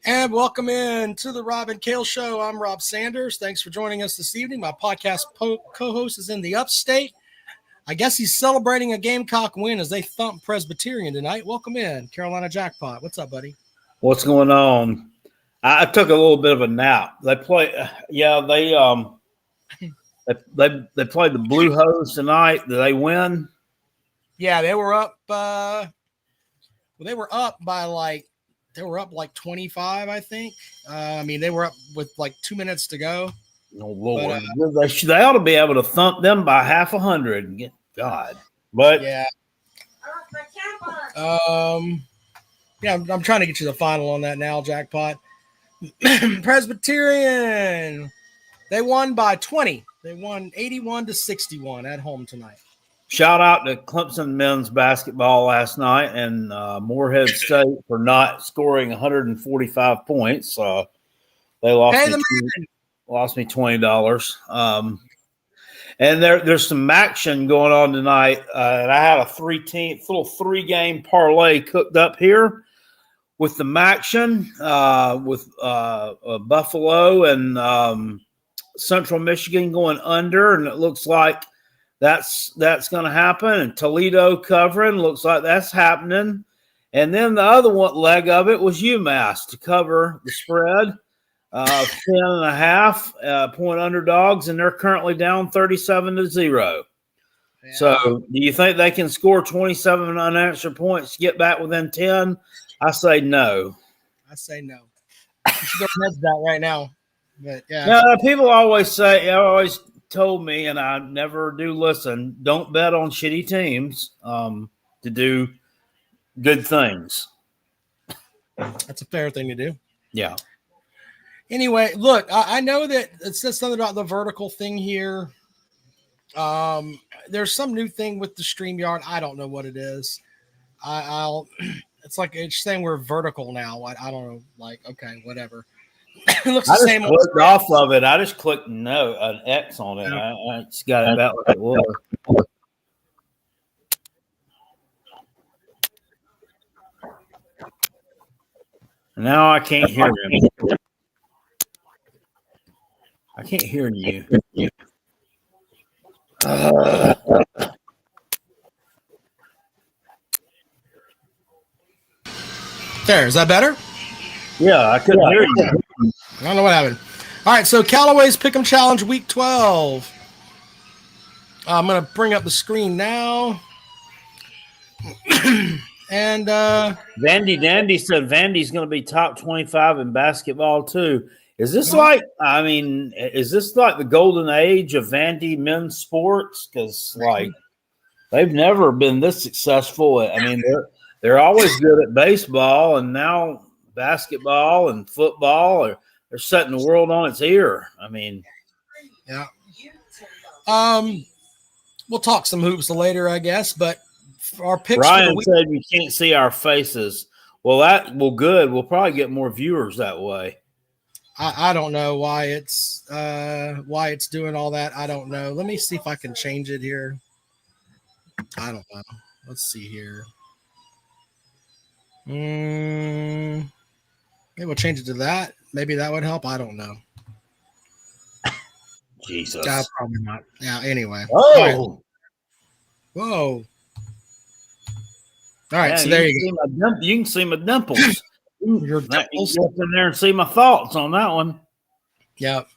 And welcome in to the Rob and Kale Show. I'm Rob Sanders. Thanks for joining us this evening. My podcast co-host is in the upstate. I guess he's celebrating a Gamecock win as they thump Presbyterian tonight. Welcome in, Carolina Jackpot. What's up, buddy? What's going on? I took a little bit of a nap. They play, they played the Blue Hose tonight. Did they win? Yeah, they were up. They were up by like 25, I think. They were up with like 2 minutes to go. Oh Lord, they ought to be able to thump them by 50. God, but yeah. I'm trying to get you the final on that now, Jackpot. Presbyterian, they won by 20. They won 81-61 at home tonight. Shout out to Clemson men's basketball last night and Morehead State for not scoring 145 points. They lost me $20. And there's some action going on tonight. And I had a little three-game parlay cooked up here with the action with Buffalo and Central Michigan going under, and it looks like that's going to happen. And Toledo covering, looks like that's happening. And then the other leg of it was UMass to cover the spread, 10.5 point underdogs, and they're currently down 37-0. Yeah. So, do you think they can score 27 unanswered points to get back within 10? I say no. You should go ahead to that right now. But yeah. Yeah, people always told me, and I never do listen, don't bet on shitty teams to do good things. That's a fair thing to do. Yeah. Anyway, look, I know that it says something about the vertical thing here. There's some new thing with the StreamYard. I don't know what it is. It's like it's saying we're vertical now. I don't know. Like, okay, whatever. It looks the same. I just clicked off of it. I just clicked an X on it. Yeah. I just got it about like it was. Now I can't hear him. I can't hear you. There, is that better? Yeah, I couldn't hear you. I don't know what happened. All right, so Callaway's Pick'em Challenge Week 12. I'm going to bring up the screen now. And Vandy Dandy said Vandy's going to be top 25 in basketball too. Is this like the golden age of Vandy men's sports? Because they've never been this successful. I mean, they're always good at baseball, and now basketball and football they're setting the world on its ear. I mean, yeah. We'll talk some hoops later, I guess. But our picks. Brian said you can't see our faces. Well, good. We'll probably get more viewers that way. I don't know why it's doing all that. I don't know. Let me see if I can change it here. I don't know. Let's see here. Maybe we'll change it to that. Maybe that would help. I don't know. Jesus. Probably not. Yeah, anyway. Oh. Right. Whoa. All right, so there you go. You can see my dimples. Your dimples. Get in there and see my thoughts on that one. Yep.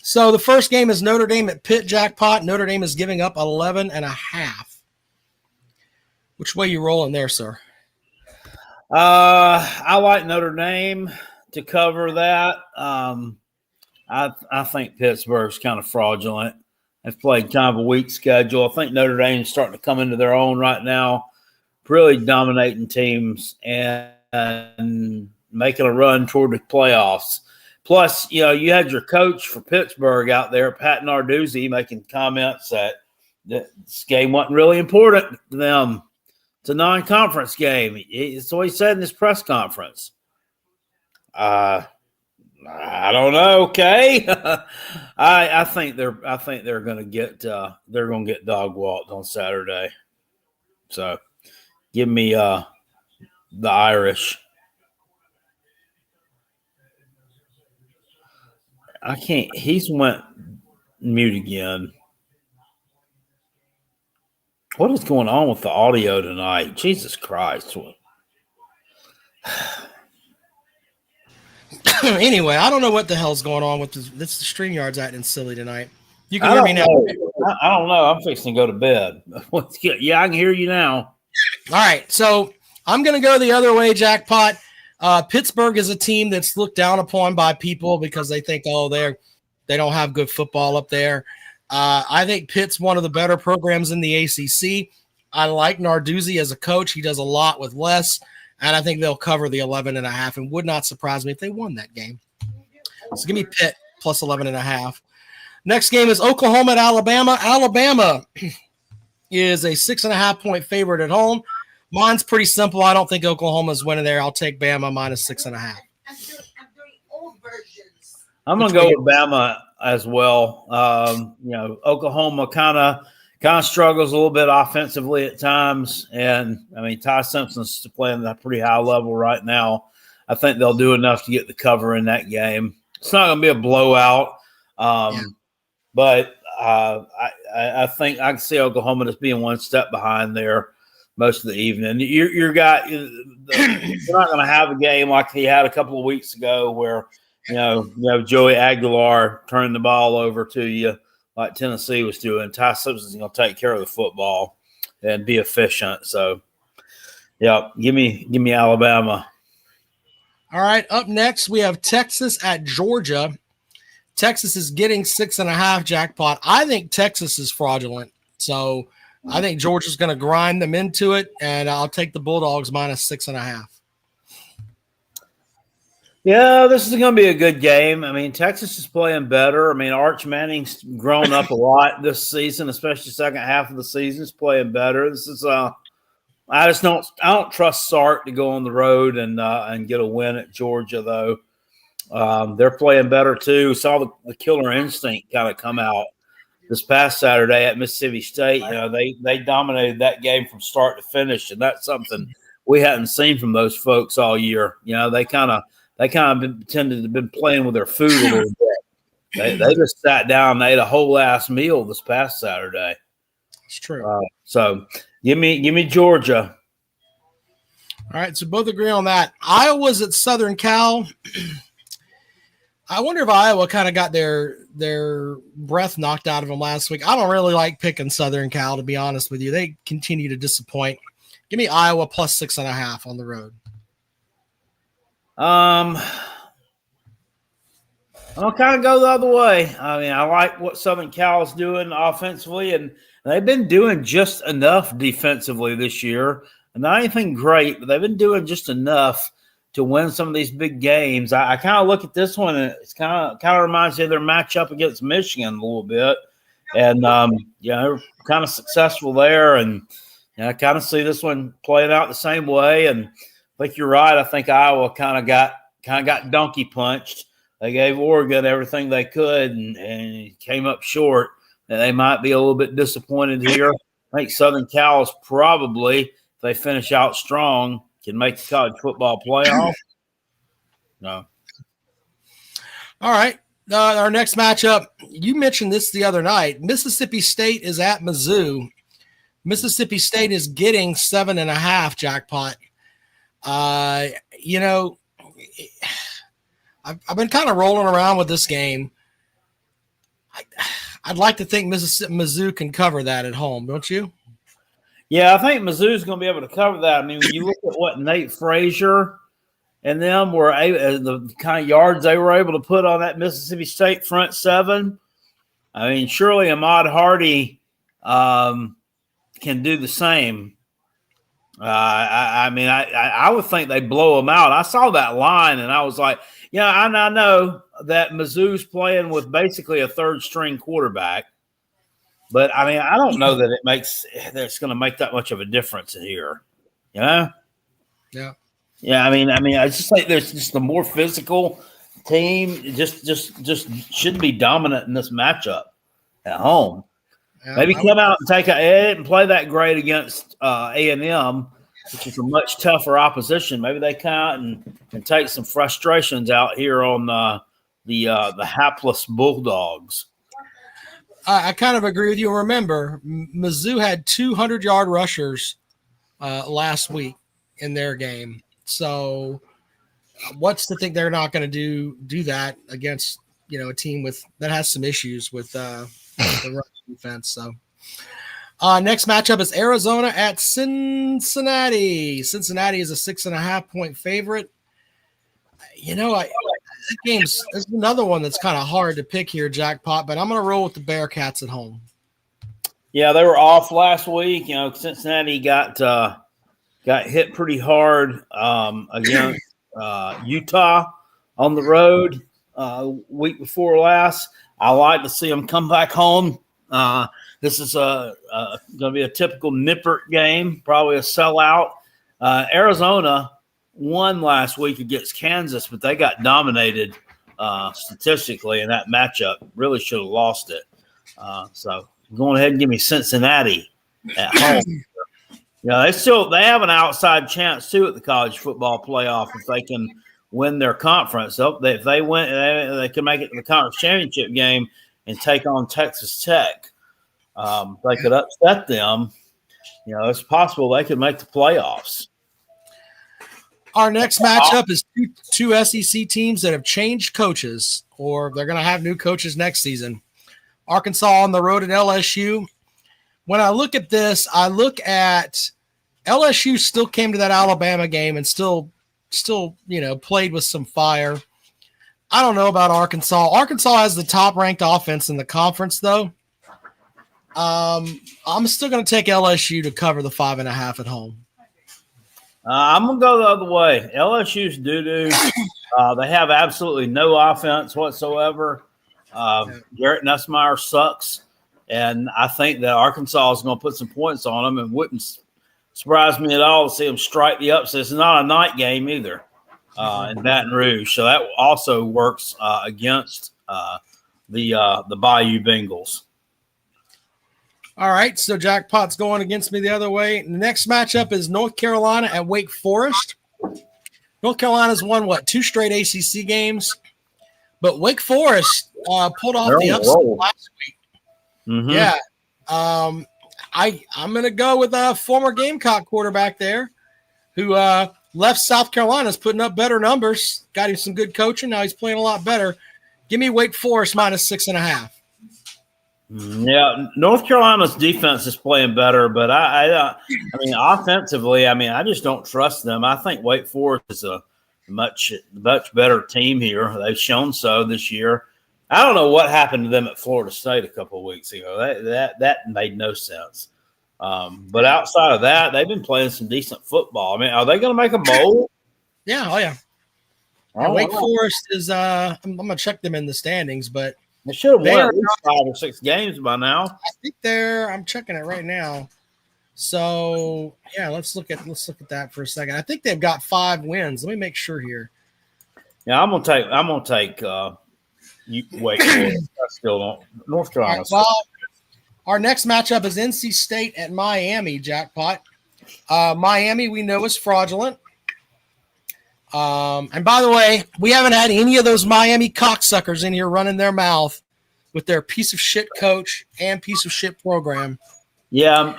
So the first game is Notre Dame at Pitt, Jackpot. Notre Dame is giving up 11.5. Which way you rolling there, sir? I like Notre Dame to cover that. I think Pittsburgh's kind of fraudulent. They've played kind of a weak schedule. I think Notre Dame's starting to come into their own right now, really dominating teams and making a run toward the playoffs. Plus, you had your coach for Pittsburgh out there, Pat Narduzzi, making comments that this game wasn't really important to them. It's a non-conference game. It's what he said in his press conference. I don't know. Okay, I think they're going to get dog walked on Saturday. So, give me the Irish. I can't. He's went mute again. What is going on with the audio tonight? Jesus Christ. Anyway, I don't know what the hell's going on with this. This StreamYard's acting silly tonight. You can I hear don't me now. know. I don't know. I'm fixing to go to bed. Yeah, I can hear you now. All right, so I'm going to go the other way, Jackpot. Pittsburgh is a team that's looked down upon by people because they think, oh, they don't have good football up there. I think Pitt's one of the better programs in the ACC. I like Narduzzi as a coach. He does a lot with less, and I think they'll cover the 11.5, and would not surprise me if they won that game. So give me Pitt plus 11.5. Next game is Oklahoma at Alabama. Alabama is a 6.5-point favorite at home. Mine's pretty simple. I don't think Oklahoma's winning there. I'll take Bama minus 6.5. I'm doing old versions. I'm going to go with Bama as well. Oklahoma kind of struggles a little bit offensively at times. And, I mean, Ty Simpson's playing at a pretty high level right now. I think they'll do enough to get the cover in that game. It's not going to be a blowout. But I think I can see Oklahoma just being one step behind there most of the evening. You're not going to have a game like he had a couple of weeks ago where, you have Joey Aguilar turning the ball over to you like Tennessee was doing. Ty Simpson's going to take care of the football and be efficient. So, yeah, give me Alabama. All right, up next we have Texas at Georgia. Texas is getting 6.5, Jackpot. I think Texas is fraudulent. So I think Georgia's going to grind them into it, and I'll take the Bulldogs minus 6.5. Yeah, this is going to be a good game. I mean, Texas is playing better. I mean, Arch Manning's grown up a lot this season, especially second half of the season. Is playing better. This is I don't trust Sark to go on the road and get a win at Georgia though. They're playing better too. Saw the killer instinct kind of come out this past Saturday at Mississippi State. They dominated that game from start to finish, and that's something we hadn't seen from those folks all year. They kind of tended to have been playing with their food a little bit. They just sat down and ate a whole ass meal this past Saturday. It's true. So give me Georgia. All right, so both agree on that. Iowa's at Southern Cal. I wonder if Iowa kind of got their breath knocked out of them last week. I don't really like picking Southern Cal, to be honest with you. They continue to disappoint. Give me Iowa plus 6.5 on the road. I'll kind of go the other way. I mean, I like what Southern Cal is doing offensively, and they've been doing just enough defensively this year. And not anything great, but they've been doing just enough to win some of these big games. I kind of look at this one, and it's kind of reminds me of their matchup against Michigan a little bit. And, they're kind of successful there. And I kind of see this one playing out the same way. And I think you're right. I think Iowa kind of got donkey punched. They gave Oregon everything they could and came up short. And they might be a little bit disappointed here. I think Southern Cal is probably, if they finish out strong, can make the college football playoff. No. All right. Our next matchup, you mentioned this the other night. Mississippi State is at Mizzou. Mississippi State is getting 7.5, Jackpot. I've been kind of rolling around with this game. I'd like to think Mizzou can cover that at home, don't you? Yeah, I think Mizzou's going to be able to cover that. I mean, when you look at what Nate Frazier and them were the kind of yards they were able to put on that Mississippi State front seven, I mean, surely Ahmad Hardy can do the same. I would think they blow them out. I saw that line, and I was like, I know that Mizzou's playing with basically a third-string quarterback. But, I mean, I don't know that it's going to make that much of a difference here. Yeah. Yeah, I mean, I just think there's just a more physical team just shouldn't be dominant in this matchup at home. Yeah, maybe come out and take and play that great against A&M, which is a much tougher opposition. Maybe they come out and take some frustrations out here on the hapless Bulldogs. I kind of agree with you. Remember, Mizzou had 200-yard rushers last week in their game. So what's to think they're not going to do that against a team that has some issues with the rush defense. So next matchup is Arizona at Cincinnati. Cincinnati is a 6.5-point favorite. This is another one that's kind of hard to pick here, Jackpot, but I'm going to roll with the Bearcats at home. Yeah, they were off last week. Cincinnati got hit pretty hard against Utah on the road week before last. I like to see them come back home. This is going to be a typical Nippert game, probably a sellout. Arizona won last week against Kansas, but they got dominated statistically in that matchup. Really should have lost it. So going ahead and give me Cincinnati at home. They have an outside chance too at the college football playoff if they can win their conference. If they win, they can make it to the conference championship game and take on Texas Tech. They could upset them. It's possible they could make the playoffs. Our next matchup is two SEC teams that have changed coaches, or they're going to have new coaches next season. Arkansas on the road at LSU. When I look at this, I look at LSU still came to that Alabama game and still played with some fire. I don't know about Arkansas. Arkansas has the top-ranked offense in the conference, though. I'm still going to take LSU to cover the 5.5 at home. I'm going to go the other way. LSU's doo-doo. They have absolutely no offense whatsoever. Garrett Nussmeier sucks, and I think that Arkansas is going to put some points on them, and wouldn't surprise me at all to see them strike the upset. It's not a night game either in Baton Rouge, so that also works against the Bayou Bengals. All right, so Jackpot's going against me the other way. The next matchup is North Carolina at Wake Forest. North Carolina's won, 2 straight ACC games? But Wake Forest pulled off the upset last week. Mm-hmm. Yeah. I'm going to go with a former Gamecock quarterback there who left South Carolina, is putting up better numbers, got him some good coaching. Now he's playing a lot better. Give me Wake Forest minus 6.5. Yeah, North Carolina's defense is playing better, but I mean, offensively, I just don't trust them. I think Wake Forest is a much better team here. They've shown so this year. I don't know what happened to them at Florida State a couple of weeks ago. That made no sense. But outside of that, they've been playing some decent football. I mean, are they going to make a bowl? Yeah, oh yeah. Wake Forest is. I'm going to check them in the standings, but. They should have won at least 5 or 6 games by now. I think I'm checking it right now. So yeah, let's look at that for a second. I think they've got 5 wins. Let me make sure here. Yeah, I'm gonna take Wake Forest. I still don't. North Carolina. Right, well, our next matchup is NC State at Miami. Jackpot. Miami, we know, is fraudulent. And by the way, we haven't had any of those Miami cocksuckers in here running their mouth with their piece of shit coach and piece of shit program. Yeah,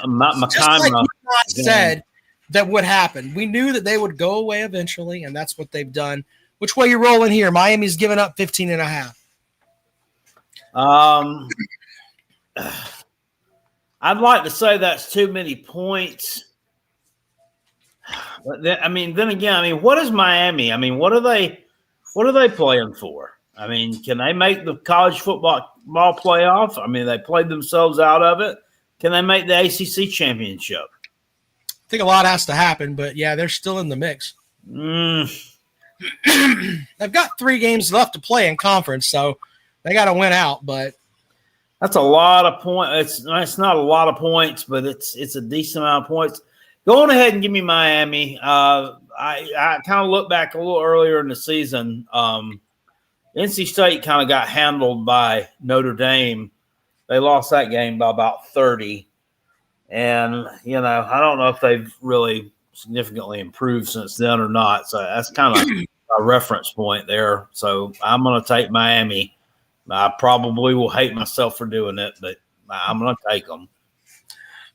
said that would happen. We knew that they would go away eventually, and that's what they've done. Which way you rolling here? Miami's given up 15.5. I'd like to say that's too many points. But then again, what is Miami? What are they playing for? Can they make the college football playoff? They played themselves out of it. Can they make the ACC championship? I think a lot has to happen, but yeah, they're still in the mix. They've got 3 games left to play in conference, so they got to win out. But that's a lot of points. It's not a lot of points, but it's a decent amount of points. Go on ahead and give me Miami. I kind of look back a little earlier in the season. NC State kind of got handled by Notre Dame. They lost that game by about 30. And, I don't know if they've really significantly improved since then or not. So that's kind of a reference point there. So I'm going to take Miami. I probably will hate myself for doing it, but I'm going to take them.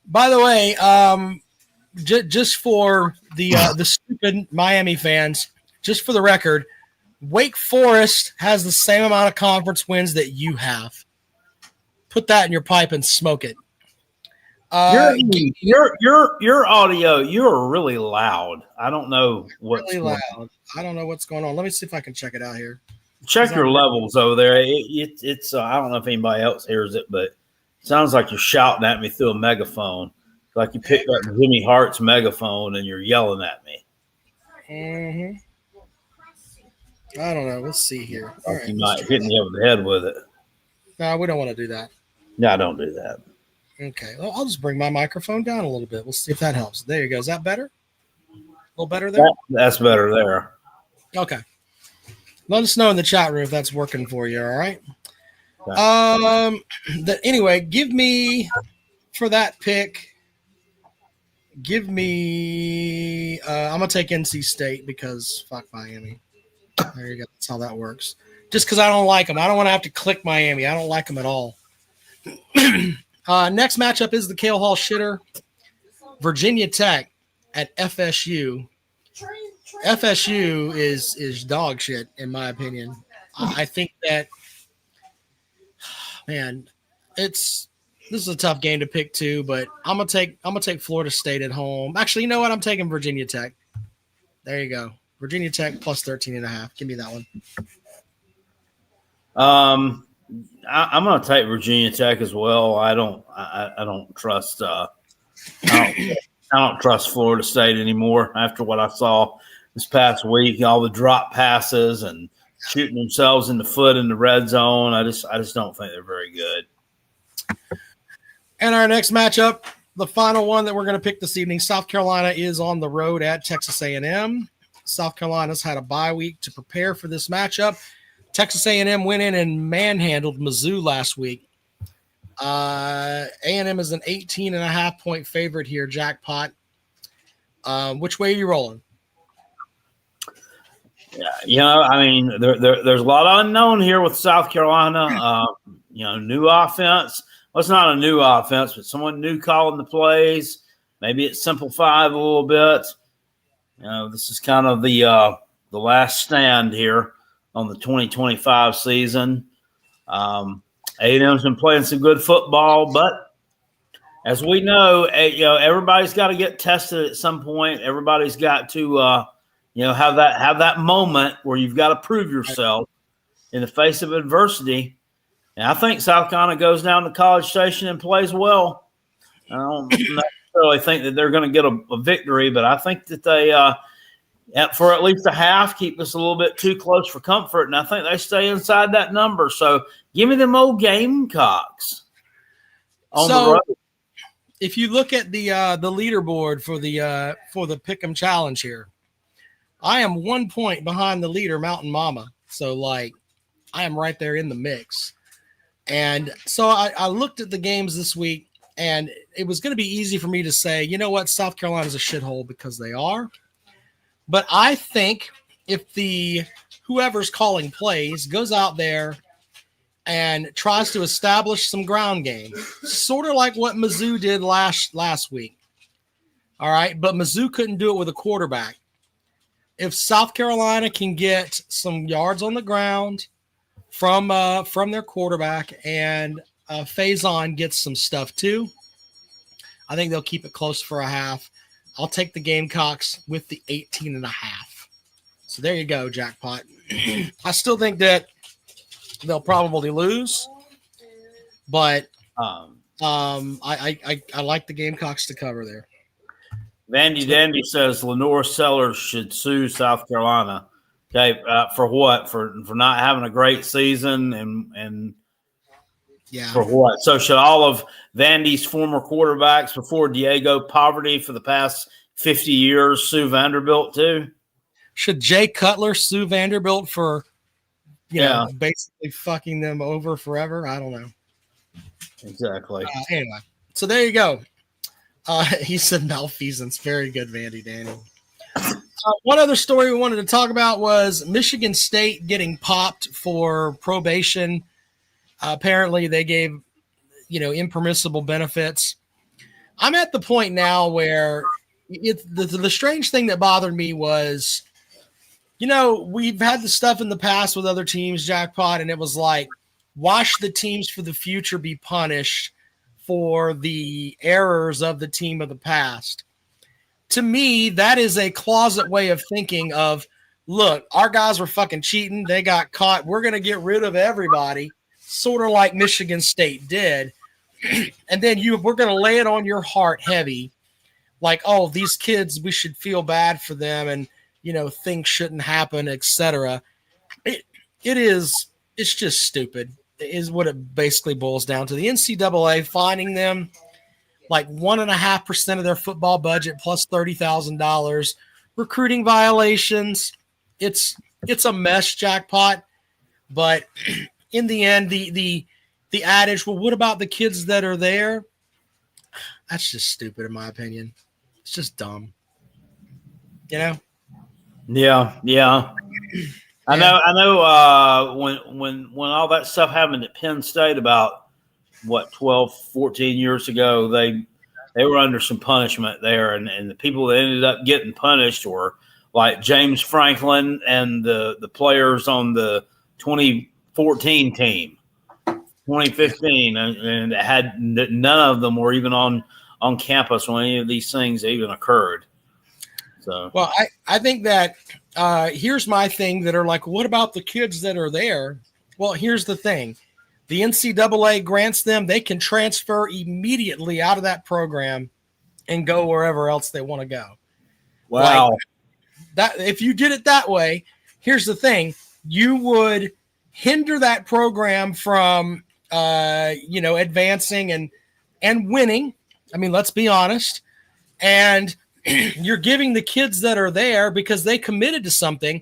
By the way, just for the stupid Miami fans, just for the record, Wake Forest has the same amount of conference wins that you have. Put that in your pipe and smoke it. Your audio, you're really loud. I don't know what's really loud. I don't know what's going on. Let me see if I can check it out here. Check your levels over there. It's I don't know if anybody else hears it, but it sounds like you're shouting at me through a megaphone. Like you picked up Jimmy Hart's megaphone and you're yelling at me. Mm-hmm. I don't know. Let's see here. All right, you might hit me over the head with it. No, we don't want to do that. No, don't do that. Okay. Well, I'll just bring my microphone down a little bit. We'll see if that helps. There you go. Is that better? A little better there? That's better there. Okay. Let us know in the chat room if that's working for you. All right. Okay. Anyway, give me for that pick. Give me. I'm gonna take NC State because fuck Miami. There you go. That's how that works. Just because I don't like them, I don't want to have to click Miami. I don't like them at all. Next matchup is the Kale Hall shitter, Virginia Tech at FSU. FSU is dog shit in my opinion. I think that, man, this is a tough game to pick too. But I'm gonna take Florida State at home. Actually, you know what? I'm taking Virginia Tech. There you go, Virginia Tech plus 13.5. Give me that one. I'm going to take Virginia Tech as well. I don't trust. I don't trust Florida State anymore after what I saw this past week. All the drop passes and shooting themselves in the foot in the red zone. I just don't think they're very good. And our next matchup, the final one that we're going to pick this evening, South Carolina is on the road at Texas A&M. South Carolina's had a bye week to prepare for this matchup. Texas A&M went in and manhandled Mizzou last week. A&M is an 18.5-point favorite here, jackpot. Which way are you rolling? Yeah, I mean, there's a lot of unknown here with South Carolina. New offense. Well, it's not a new offense, but someone new calling the plays. Maybe it simplified a little bit. This is kind of the last stand here on the 2025 season. A&M's been playing some good football, but as we know, everybody's got to get tested at some point. Everybody's got to, have that moment where you've got to prove yourself in the face of adversity. And I think South Carolina goes down to College Station and plays well. I don't necessarily think that they're going to get a victory, but I think that they for at least a half, keep us a little bit too close for comfort, and I think they stay inside that number. So give me them old Gamecocks on the road. If you look at the leaderboard for the Pick'em Challenge here, I am 1 point behind the leader, Mountain Mama. So I am right there in the mix. And so I looked at the games this week, and it was going to be easy for me to say, you know what, South Carolina's a shithole because they are. But I think if whoever's calling plays goes out there and tries to establish some ground game, sort of like what Mizzou did last week. All right, but Mizzou couldn't do it with a quarterback. If South Carolina can get some yards on the ground from their quarterback and Faison gets some stuff too, I think they'll keep it close for a half. I'll take the Gamecocks with the 18.5. So there you go, jackpot. I still think that they'll probably lose, but I like the Gamecocks to cover there. Vandy Dandy says Lenore Sellers should sue South Carolina. Okay, for what? For not having a great season and yeah. For what? So should all of Vandy's former quarterbacks before Diego Poverty for the past 50 years sue Vanderbilt too? Should Jay Cutler sue Vanderbilt for basically fucking them over forever? I don't know. Exactly. Anyway, so there you go. He said malfeasance. Very good, Vandy Danny. One other story we wanted to talk about was Michigan State getting popped for probation. Apparently, they gave impermissible benefits. I'm at the point now where the strange thing that bothered me was, we've had the stuff in the past with other teams, Jackpot, and it was like, watch the teams for the future be punished for the errors of the team of the past. To me, that is a closet way of thinking of, look, our guys were fucking cheating. They got caught. We're going to get rid of everybody, sort of like Michigan State did. And then we're going to lay it on your heart heavy, like, oh, these kids, we should feel bad for them and, things shouldn't happen, etc. It's just stupid, is what it basically boils down to. The NCAA finding them like 1.5% of their football budget plus $30,000, recruiting violations. It's a mess, Jackpot. But in the end, the adage, well, what about the kids that are there? That's just stupid, in my opinion. It's just dumb. Yeah. I know. When all that stuff happened at Penn State about 12, 14 years ago, they were under some punishment there, and the people that ended up getting punished were like James Franklin and the players on the 2014 team, 2015, and none of them were even on campus when any of these things even occurred. So, well, I think that here's my thing that are like, what about the kids that are there? Well, here's the thing. The NCAA grants them, they can transfer immediately out of that program and go wherever else they want to go. Wow. Like, that if you did it that way, here's the thing. You would hinder that program from advancing and winning. I mean, let's be honest. And you're giving the kids that are there because they committed to something,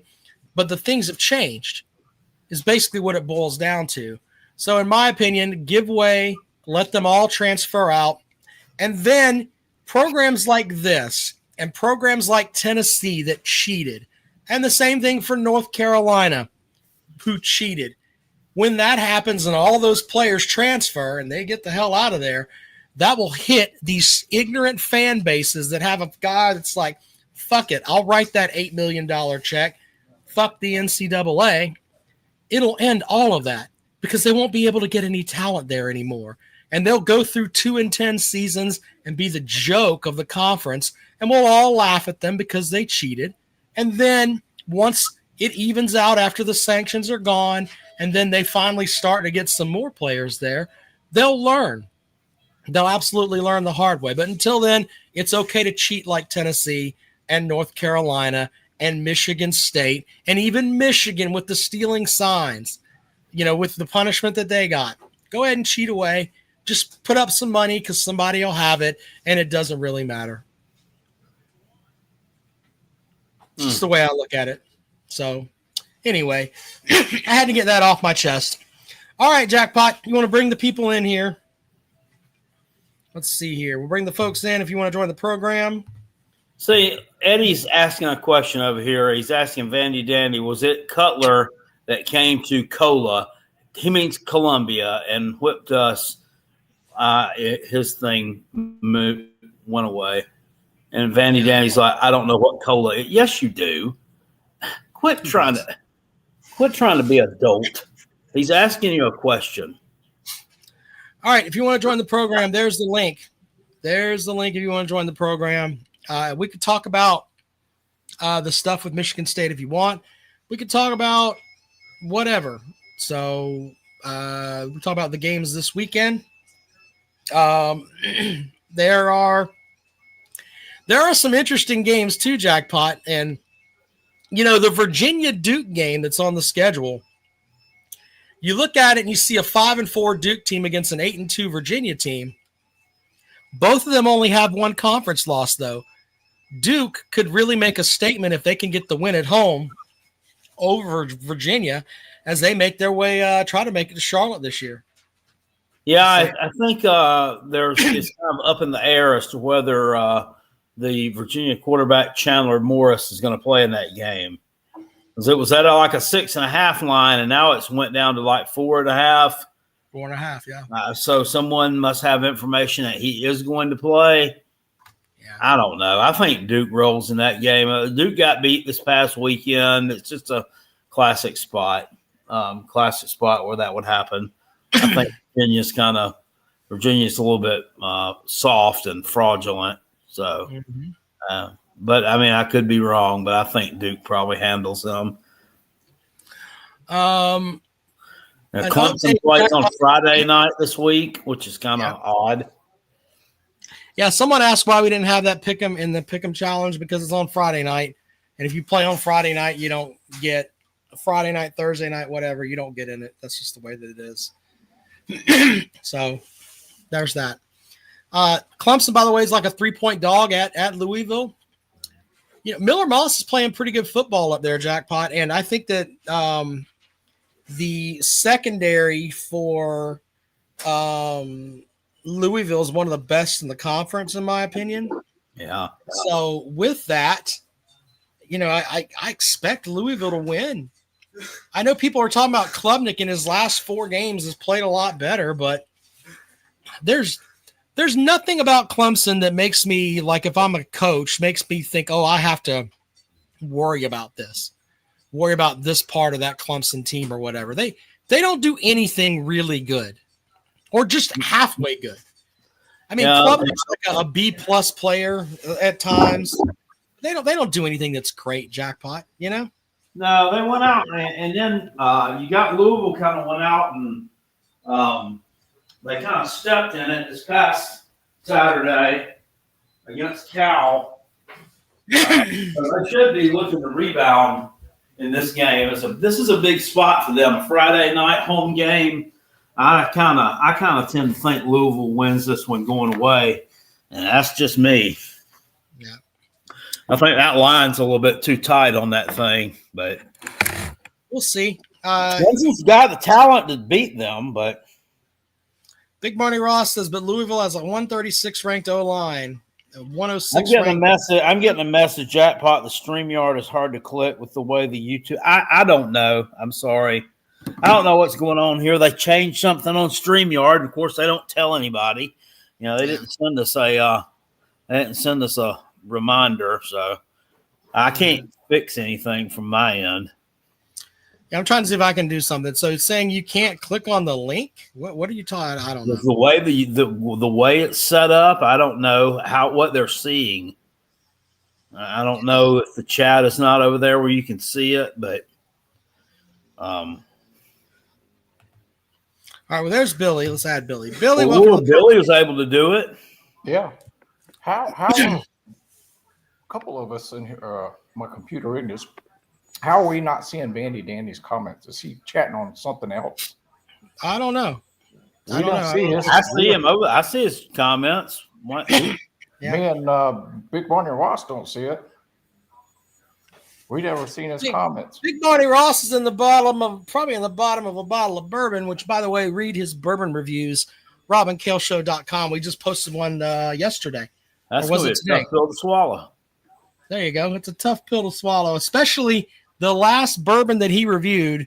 but the things have changed is basically what it boils down to. So in my opinion, give way, let them all transfer out. And then programs like this and programs like Tennessee that cheated, and the same thing for North Carolina who cheated. When that happens and all those players transfer and they get the hell out of there, that will hit these ignorant fan bases that have a guy that's like, fuck it, I'll write that $8 million check. Fuck the NCAA. It'll end all of that because they won't be able to get any talent there anymore. And they'll go through 2-10 seasons and be the joke of the conference, and we'll all laugh at them because they cheated. And then once it evens out after the sanctions are gone, and then they finally start to get some more players there, they'll learn. They'll absolutely learn the hard way. But until then, it's okay to cheat like Tennessee and North Carolina and Michigan State and even Michigan with the stealing signs, with the punishment that they got. Go ahead and cheat away. Just put up some money because somebody will have it, and it doesn't really matter. It's just the way I look at it. So anyway, I had to get that off my chest. All right, Jackpot, you want to bring the people in here? Let's see here. We'll bring the folks in if you want to join the program. See, Eddie's asking a question over here. He's asking Vandy Dandy, was it Cutler that came to Cola? He means Columbia and whipped us. His thing went away. And Vandy Dandy's like, I don't know what Cola is. Yes, you do. Quit trying to be adult. He's asking you a question. All right, if you want to join the program, there's the link. There's the link if you want to join the program. We could talk about the stuff with Michigan State if you want. We could talk about whatever. So we'll talk about the games this weekend. There are some interesting games too, Jackpot. And, the Virginia-Duke game that's on the schedule, you look at it and you see a 5-4 Duke team against an 8-2 Virginia team. Both of them only have one conference loss, though. Duke could really make a statement if they can get the win at home over Virginia as they make their way, try to make it to Charlotte this year. Yeah, I think it's kind of up in the air as to whether the Virginia quarterback Chandler Morris is going to play in that game. Because it was at like a 6.5 line, and now it's went down to like 4.5. 4.5, yeah. So someone must have information that he is going to play. Yeah. I don't know. I think Duke rolls in that game. Duke got beat this past weekend. It's just a classic spot where that would happen. I think Virginia's a little bit soft and fraudulent. So, but I mean, I could be wrong, but I think Duke probably handles them. Clemson plays on Friday night this week, which is kind of odd. Yeah, someone asked why we didn't have that pick'em in the pick'em challenge because it's on Friday night, and if you play on Friday night, you don't get Friday night, Thursday night, whatever. You don't get in it. That's just the way that it is. So there's that. Clemson, by the way, is like a 3-point dog at Louisville. You know, Miller Moss is playing pretty good football up there, Jackpot, and I think that the secondary for Louisville is one of the best in the conference, in my opinion. Yeah. So with that, you know, I expect Louisville to win. I know people are talking about Klubnik in his last 4 games has played a lot better, but there's nothing about Clemson that makes me, like, if I'm a coach, makes me think, oh, I have to worry about this part of that Clemson team or whatever. They don't do anything really good or just halfway good. I mean, Klubnik's like a B+ player at times. They don't do anything that's great, Jackpot, you know? No, they went out, and then you got Louisville kind of went out and they kind of stepped in it this past Saturday against Cal. So they should be looking to rebound in this game. This is a big spot for them, a Friday night home game. I kind of tend to think Louisville wins this one going away, and that's just me. Yeah, I think that line's a little bit too tight on that thing, but we'll see. Clemson's got the talent to beat them, but Big Barney Ross says, but Louisville has a 136 ranked O-line, a 106. I'm getting a message, Jackpot. The StreamYard is hard to click with the way the YouTube. I don't know. I'm sorry. I don't know what's going on here. They changed something on StreamYard. Of course, they don't tell anybody. You know, they didn't send us a reminder, so I can't fix anything from my end. Yeah, I'm trying to see if I can do something. So it's saying you can't click on the link. What are you talking? I don't know. The way the way it's set up, I don't know what they're seeing. I don't know if the chat is not over there where you can see it, but all right. Well, there's Billy. Let's add Billy. Billy was able to do it. Yeah. How a couple of us in here, my computer in this. How are we not seeing Bandy Dandy's comments? Is he chatting on something else? I don't know. I don't see his. I see him over. I see his comments. Yeah. Me and Big Barney Ross don't see it. We never seen his comments. Big Barney Ross is probably in the bottom of a bottle of bourbon, which, by the way, read his bourbon reviews, robandkaleshow.com. We just posted one yesterday. That's going to be a tough pill to swallow. There you go. It's a tough pill to swallow, especially the last bourbon that he reviewed.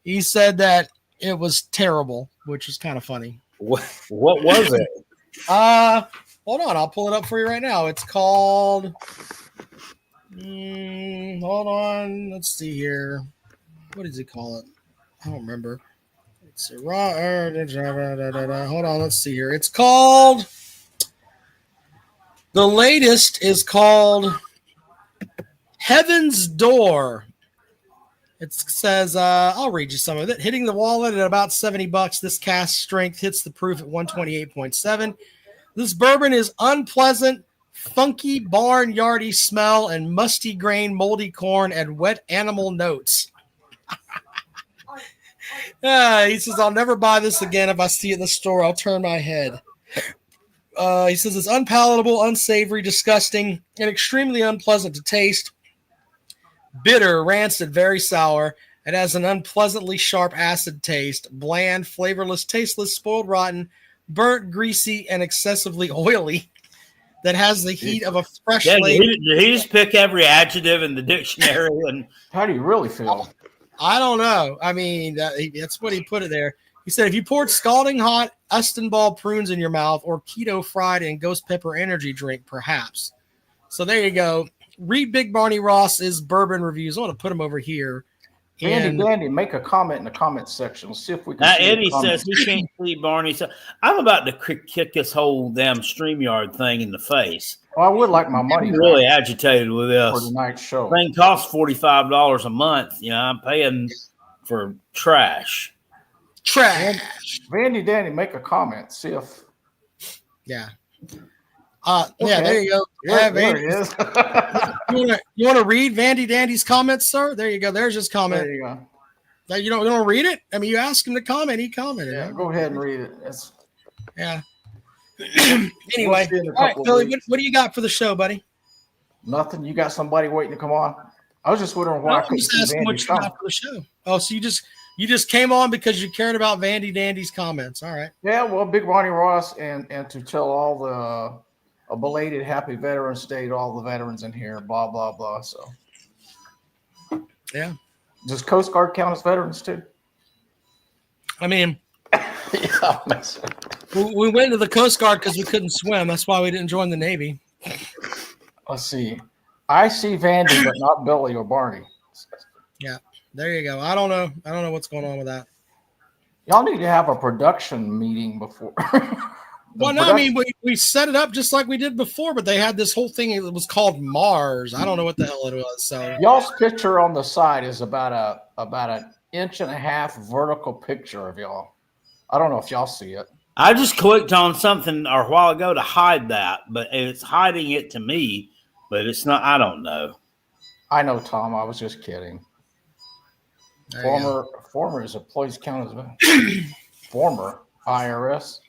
He said that it was terrible, which is kind of funny. What was it? Hold on. I'll pull it up for you right now. It's called hold on. Let's see here. What does he call it? I don't remember. It's hold on. Let's see here. It's called the latest is called Heaven's Door. It says, I'll read you some of it. Hitting the wallet at about $70. This cast strength hits the proof at 128.7. This bourbon is unpleasant, funky, barnyardy smell, and musty grain, moldy corn, and wet animal notes. He says, I'll never buy this again. If I see it in the store, I'll turn my head. He says it's unpalatable, unsavory, disgusting, and extremely unpleasant to taste. Bitter, rancid, very sour. It has an unpleasantly sharp acid taste. Bland, flavorless, tasteless, spoiled rotten, burnt, greasy, and excessively oily. that has the heat of a fresh Yeah, laid. did he just pick every adjective in the dictionary? And How do you really feel? I don't know. I mean, that's what he put it there. He said, if you poured scalding hot Estenball prunes in your mouth or keto fried and ghost pepper energy drink, perhaps. So there you go. Read Big Barney Ross's bourbon reviews. I want to put them over here. Vandy Dandy, make a comment in the comment section. Let's see if we can now see Eddie the comments. says he can't see Barney. So I'm about to kick this whole damn StreamYard thing in the face. Well, I would like my money I'm really back agitated with for this. tonight's show. Thing costs $45 a month. You know, I'm paying for trash. Vandy Dandy, make a comment. See if. Yeah. Okay. Yeah, there you go. There it is. You want to read Vandy Dandy's comments, sir? There you go. There's his comment. There you go. Now, you don't read it? I mean, you asked him to comment. He commented. Yeah, go ahead and read it. Yeah. Anyway, all right, Billy, what do you got for the show, buddy? Nothing. You got somebody waiting to come on? I was just wondering why I I'm couldn't just see asking what Vandy you come. got for the show. Oh, so you just came on because you cared about Vandy Dandy's comments. All right. Yeah, well, Big Barney Ross, and to tell all the a belated Happy Veterans Day to all the veterans in here, blah blah blah. So, yeah. Does Coast Guard count as veterans too? I mean, Yeah, we went to the Coast Guard because we couldn't swim. That's why we didn't join the Navy. let's see. I see Vandy, but not Billy or Barney. Yeah, there you go. I don't know what's going on with that. Y'all need to have a production meeting before. Well, no, I mean, we set it up just like we did before, but they had this whole thing. It was called Mars. I don't know what the hell it was. So Y'all's picture on the side is about an inch and a half vertical picture of y'all. I don't know if y'all see it. I just clicked on something a while ago to hide that, but it's hiding it to me, but it's not. I don't know. I know, Tom. I was just kidding. Former is employees count as former IRS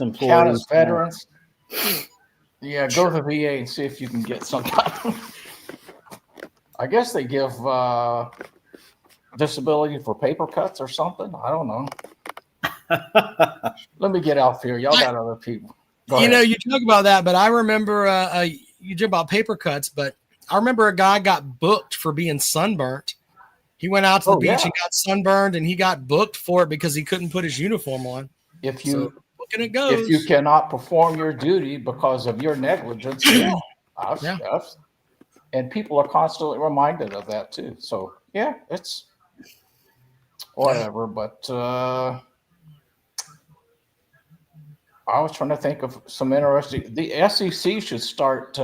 employees count as veterans. Yeah, go to the VA and see if you can get some. I guess they give disability for paper cuts or something. I don't know. Let me get out here. Y'all got other people. Go ahead. You talk about that, but I remember you talk about paper cuts, but I remember a guy got booked for being sunburnt. He went out to the beach and got sunburned, and he got booked for it because he couldn't put his uniform on. If you it goes. If you cannot perform your duty because of your negligence, and people are constantly reminded of that too. So yeah, it's whatever. But I was trying to think of some interesting. The SEC should start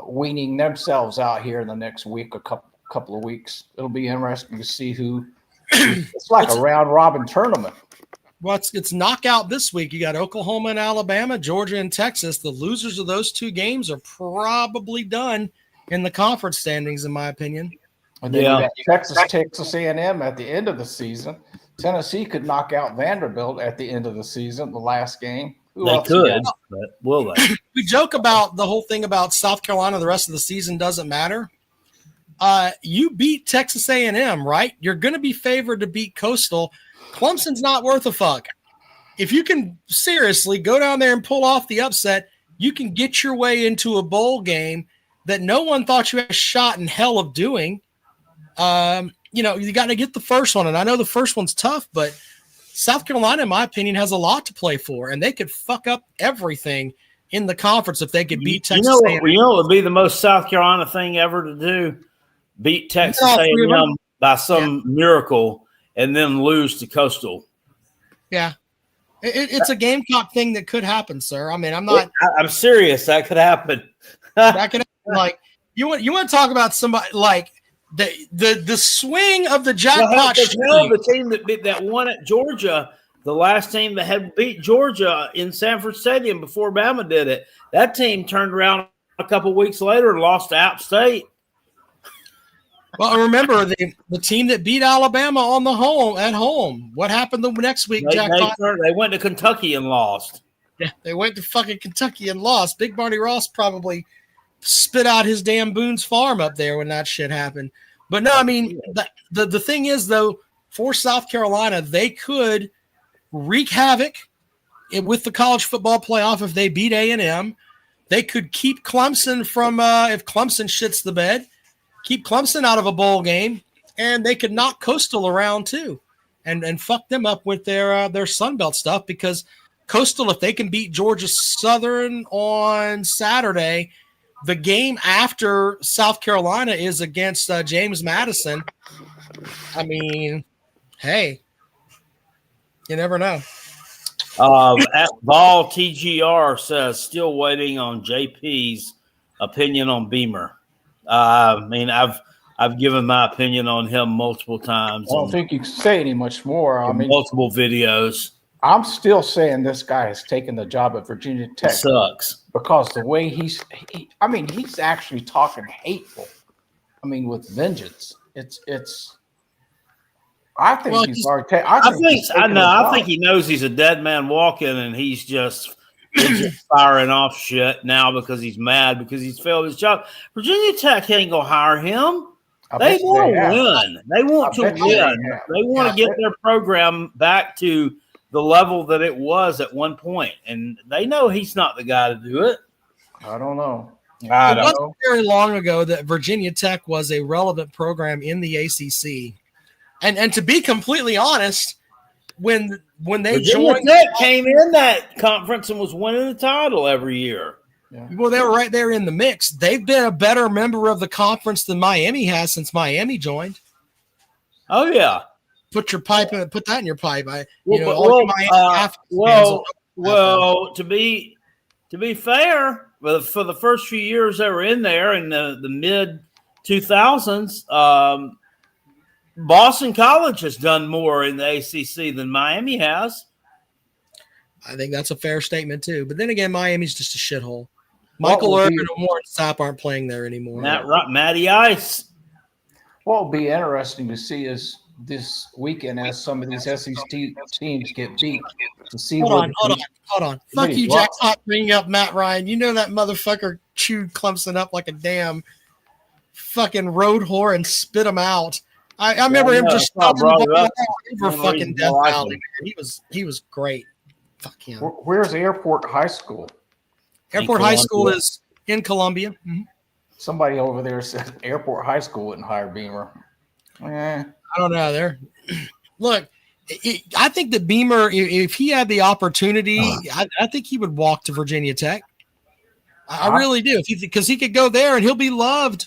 weaning themselves out here in the next week, a couple of weeks. It'll be interesting to see who. It's like a round robin tournament. Well, it's knockout this week. You got Oklahoma and Alabama, Georgia and Texas. The losers of those two games are probably done in the conference standings, in my opinion. And then you got Texas A&M at the end of the season. Tennessee could knock out Vanderbilt at the end of the season, the last game. They could, but will they? We joke about the whole thing about South Carolina. The rest of the season doesn't matter. You beat Texas A&M, right? You're going to be favored to beat Coastal. Clemson's not worth a fuck. If you can seriously go down there and pull off the upset, you can get your way into a bowl game that no one thought you had a shot in hell of doing. You got to get the first one. And I know the first one's tough, but South Carolina, in my opinion, has a lot to play for, and they could fuck up everything in the conference if they could beat Texas A&M. You know what would be the most South Carolina thing ever to do? Beat Texas A&M by some miracle and then lose to Coastal. Yeah. It's a Gamecock thing that could happen, sir. I mean, I'm serious. That could happen. That could happen. Like, you want to talk about somebody like the swing of the jackpot. The team that won at Georgia, the last team that had beat Georgia in Sanford Stadium before Bama did it, that team turned around a couple weeks later and lost to App State. Well, remember the team that beat Alabama at home. What happened the next week, jackpot? They went to Kentucky and lost. Yeah, they went to fucking Kentucky and lost. Big Barney Ross probably spit out his damn Boone's Farm up there when that shit happened. But no, I mean, the thing is, though, for South Carolina, they could wreak havoc with the college football playoff, if they beat A&M, they could keep Clemson from if Clemson shits the bed, keep Clemson out of a bowl game, and they could knock Coastal around too, and fuck them up with their Sun Belt stuff, because Coastal, if they can beat Georgia Southern on Saturday, the game after South Carolina is against James Madison. I mean, hey, you never know. At Ball TGR says still waiting on JP's opinion on Beamer. I mean, I've given my opinion on him multiple times. I don't think you can say any much more. I mean, multiple videos. I'm still saying this guy has taken the job at Virginia Tech. It sucks because the way he's actually talking hateful. I mean, with vengeance. It's. I think he's already. I think he knows he's a dead man walking, and he's just firing off shit now because he's mad because he's failed his job. Virginia Tech ain't gonna hire him. They want to win. They want to win. They want to get their program back to the level that it was at one point, and they know he's not the guy to do it. I don't know. It wasn't very long ago that Virginia Tech was a relevant program in the ACC. And to be completely honest, when they Virginia Tech came in that conference and was winning the title every year. Yeah. Well, they were right there in the mix. They've been a better member of the conference than Miami has since Miami joined. Oh yeah, put that in your pipe. To be fair, for the first few years they were in there in the mid 2000s. Boston College has done more in the ACC than Miami has. I think that's a fair statement too. But then again, Miami's just a shithole. Michael Irvin and Warren Sapp aren't playing there anymore. Matty Ice. What will be interesting to see is this weekend as some of these SEC teams get beat to see. Hold on. Fuck you, Jack Hot, bringing up Matt Ryan. You know that motherfucker chewed Clemson up like a damn fucking road whore and spit him out. I remember him just stopping the ball over fucking Death Valley. He was great. Fuck him. Where's Airport High School? Airport High School is in Columbia. Mm-hmm. Somebody over there said Airport High School wouldn't hire Beamer. I don't know. Look, I think that Beamer, if he had the opportunity, I think he would walk to Virginia Tech. I really do, because he could go there and he'll be loved.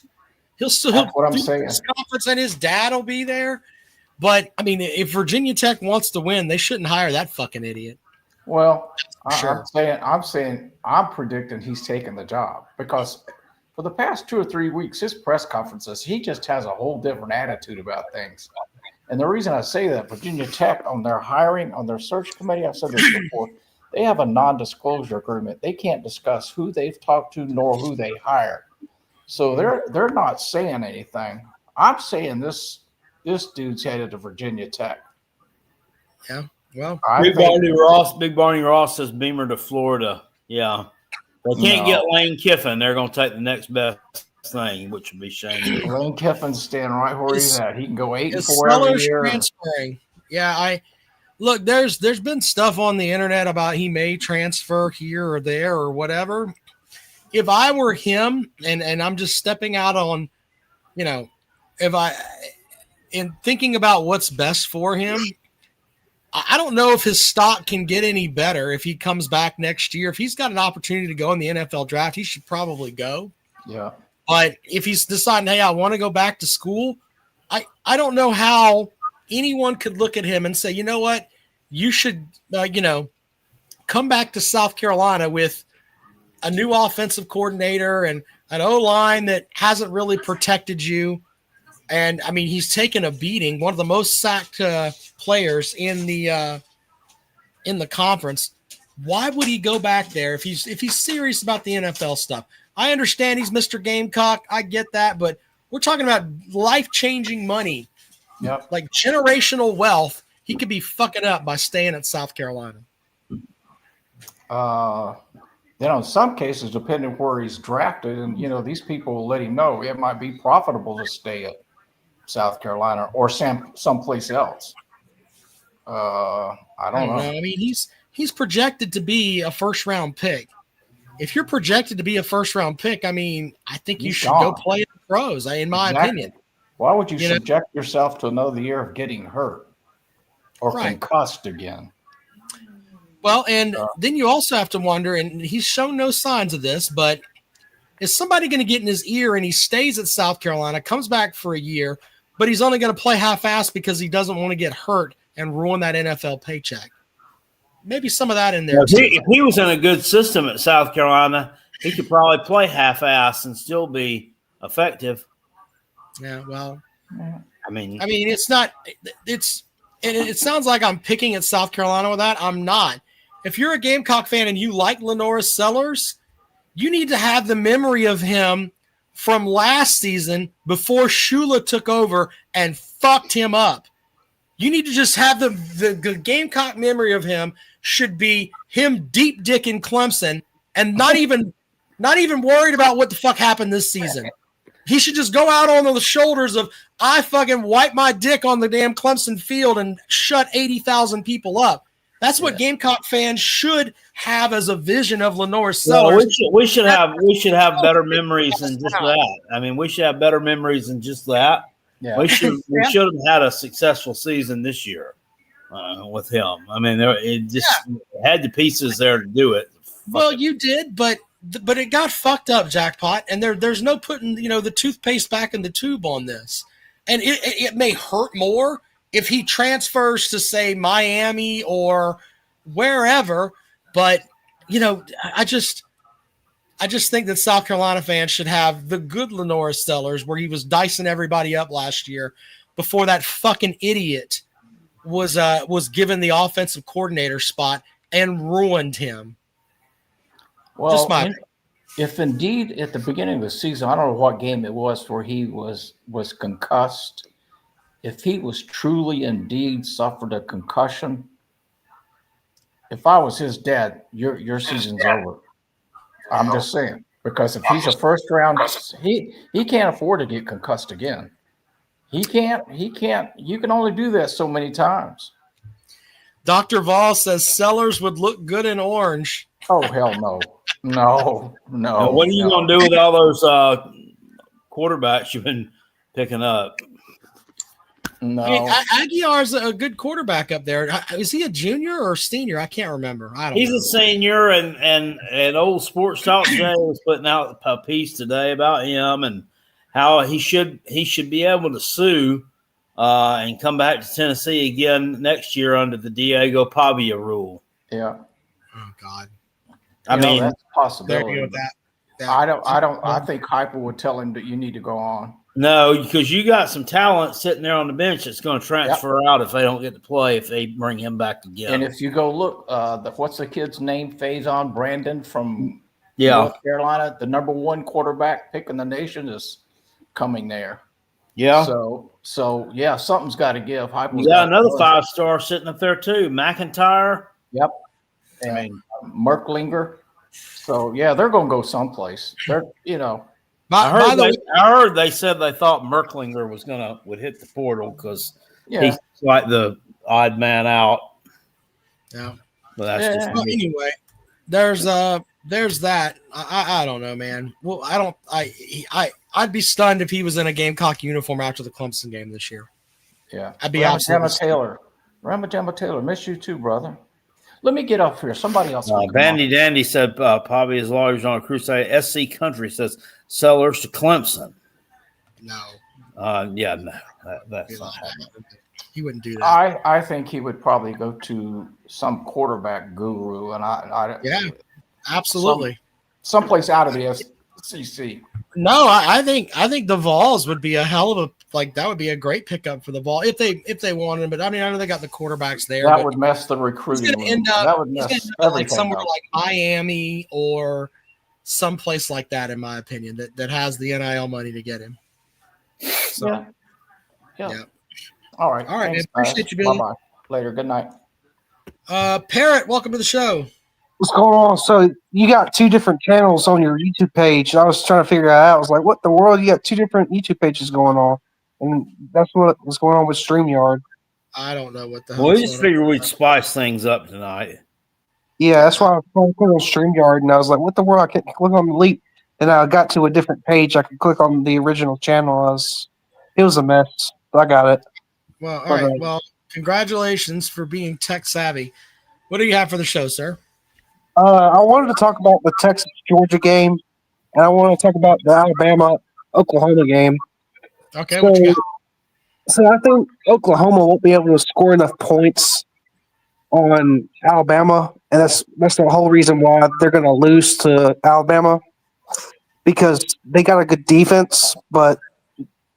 He'll still what I'm saying. This conference, and his dad will be there. But I mean, if Virginia Tech wants to win, they shouldn't hire that fucking idiot. Well, I'm predicting he's taking the job because for the past 2 or 3 weeks, his press conferences, he just has a whole different attitude about things. And the reason I say that, Virginia Tech on their hiring, on their search committee, I've said this before, they have a non-disclosure agreement. They can't discuss who they've talked to nor who they hired. So they're not saying anything. I'm saying this dude's headed to Virginia Tech. Yeah. Well, Big Barney Ross says Beamer to Florida. Yeah. They can't get Lane Kiffin. They're going to take the next best thing, which would be Shane. Lane Kiffin's staying right where he's at. He can go 8-4 every year. Transferring. Yeah, look, there's been stuff on the internet about he may transfer here or there or whatever. If I were him, and I'm just stepping out on, in thinking about what's best for him, I don't know if his stock can get any better if he comes back next year. If he's got an opportunity to go in the NFL draft, he should probably go. Yeah. But if he's deciding, hey, I want to go back to school, I don't know how anyone could look at him and say, you know what, you should, come back to South Carolina with a new offensive coordinator and an O-line that hasn't really protected you. And I mean, he's taken a beating, one of the most sacked players in the conference. Why would he go back there if he's serious about the NFL stuff? I understand he's Mr. Gamecock. I get that, but we're talking about life-changing money. Yep. Like generational wealth. He could be fucking up by staying at South Carolina. In some cases, depending where he's drafted, and these people will let him know it might be profitable to stay at South Carolina or someplace else. I don't know. I mean, he's projected to be a first-round pick. If you're projected to be a first-round pick, I mean, I think you He's should gone. go play in the pros, in my opinion. Why would you You know? subject yourself to another year of getting hurt or Right. concussed again? Well, and then you also have to wonder, and he's shown no signs of this, but is somebody going to get in his ear and he stays at South Carolina, comes back for a year, but he's only going to play half-assed because he doesn't want to get hurt and ruin that NFL paycheck? Maybe some of that in there. If he was in a good system at South Carolina, he could probably play half-assed and still be effective. Yeah, well, I mean, it's not. It sounds like I'm picking at South Carolina with that. I'm not. If you're a Gamecock fan and you like Lenora Sellers, you need to have the memory of him from last season before Shula took over and fucked him up. You need to just have the Gamecock memory of him should be him deep dicking Clemson and not even worried about what the fuck happened this season. He should just go out on the shoulders of, I fucking wipe my dick on the damn Clemson field and shut 80,000 people up. That's what Gamecock fans should have as a vision of Lenora Sellers. Well, we should have better memories than just that. I mean, we should have better memories than just that. Yeah. We should have had a successful season this year with him. I mean, it just had the pieces there to do it. Well, you did, but it got fucked up, Jackpot, and there's no putting the toothpaste back in the tube on this. And it may hurt more if he transfers to, say, Miami or wherever, but I just think that South Carolina fans should have the good Lenora Sellers where he was dicing everybody up last year before that fucking idiot was given the offensive coordinator spot and ruined him. Well, if indeed at the beginning of the season, I don't know what game it was where he was concussed. If he was truly indeed suffered a concussion, if I was his dad, your season's over. I'm just saying, because if he's a first round, he can't afford to get concussed again. He can't. You can only do that so many times. Dr. Vol says Sellers would look good in orange. Oh, hell no. No. Now, what are you going to do with all those quarterbacks you've been picking up? No. I mean, Aguiar's a good quarterback up there. Is he a junior or senior? I can't remember. He's a senior, and old Sports Talk Jay was putting out a piece today about him and how he should be able to sue and come back to Tennessee again next year under the Diego Pavia rule. Yeah. Oh God. I mean, that's a possibility. With that. I think Hyper would tell him that you need to go on. No, because you got some talent sitting there on the bench that's going to transfer out if they don't get to play if they bring him back again. And if you go look, what's the kid's name? Faison Brandon from North Carolina, the number 1 quarterback pick in the nation is coming there. Yeah. So yeah, something's got to give. You got another 5-star sitting up there too, McIntyre. Yep. And Merklinger. So yeah, they're going to go someplace. They're I heard they said they thought Merklinger would hit the portal because he's like the odd man out. Yeah. But that's just well, anyway. There's that. I don't know, man. Well, I'd be stunned if he was in a Gamecock uniform after the Clemson game this year. Yeah. I'd be absolutely stunned. Ramadama Taylor, miss you too, brother. Let me get up here. Somebody else. Bandy Dandy said Pavia's lawyers on a crusade. SC Country says Sellers to Clemson. No. No. That's not happening. He wouldn't do that. I think he would probably go to some quarterback guru, and yeah, absolutely. Someplace out of the SEC. No, I think the Vols would be a hell of that would be a great pickup for the Vol if they wanted him. But I mean, I know they got the quarterbacks there. That would mess the recruiting. He's going to end up like somewhere up. like Miami or someplace like that, in my opinion, that has the NIL money to get him. So, yeah. All right. Thanks, appreciate you, Billy. Bye-bye. Later. Good night. Parrot, welcome to the show. What's going on? So you got 2 different channels on your YouTube page, and I was trying to figure that out. I was like, what the world? You got 2 different YouTube pages going on, and that's what was going on with StreamYard. I don't know what the hell. We just figured we'd spice things up tonight. Yeah, that's why I was trying to click on StreamYard, and I was like, "What the world? I can't click on Leap." And I got to a different page. I could click on the original channel. It was a mess. But I got it. Well, all But right. Well, congratulations for being tech savvy. What do you have for the show, sir? I wanted to talk about the Texas Georgia game, and I want to talk about the Alabama Oklahoma game. Okay, what you got? So I think Oklahoma won't be able to score enough points on Alabama, and that's the whole reason why they're going to lose to Alabama, because they got a good defense, but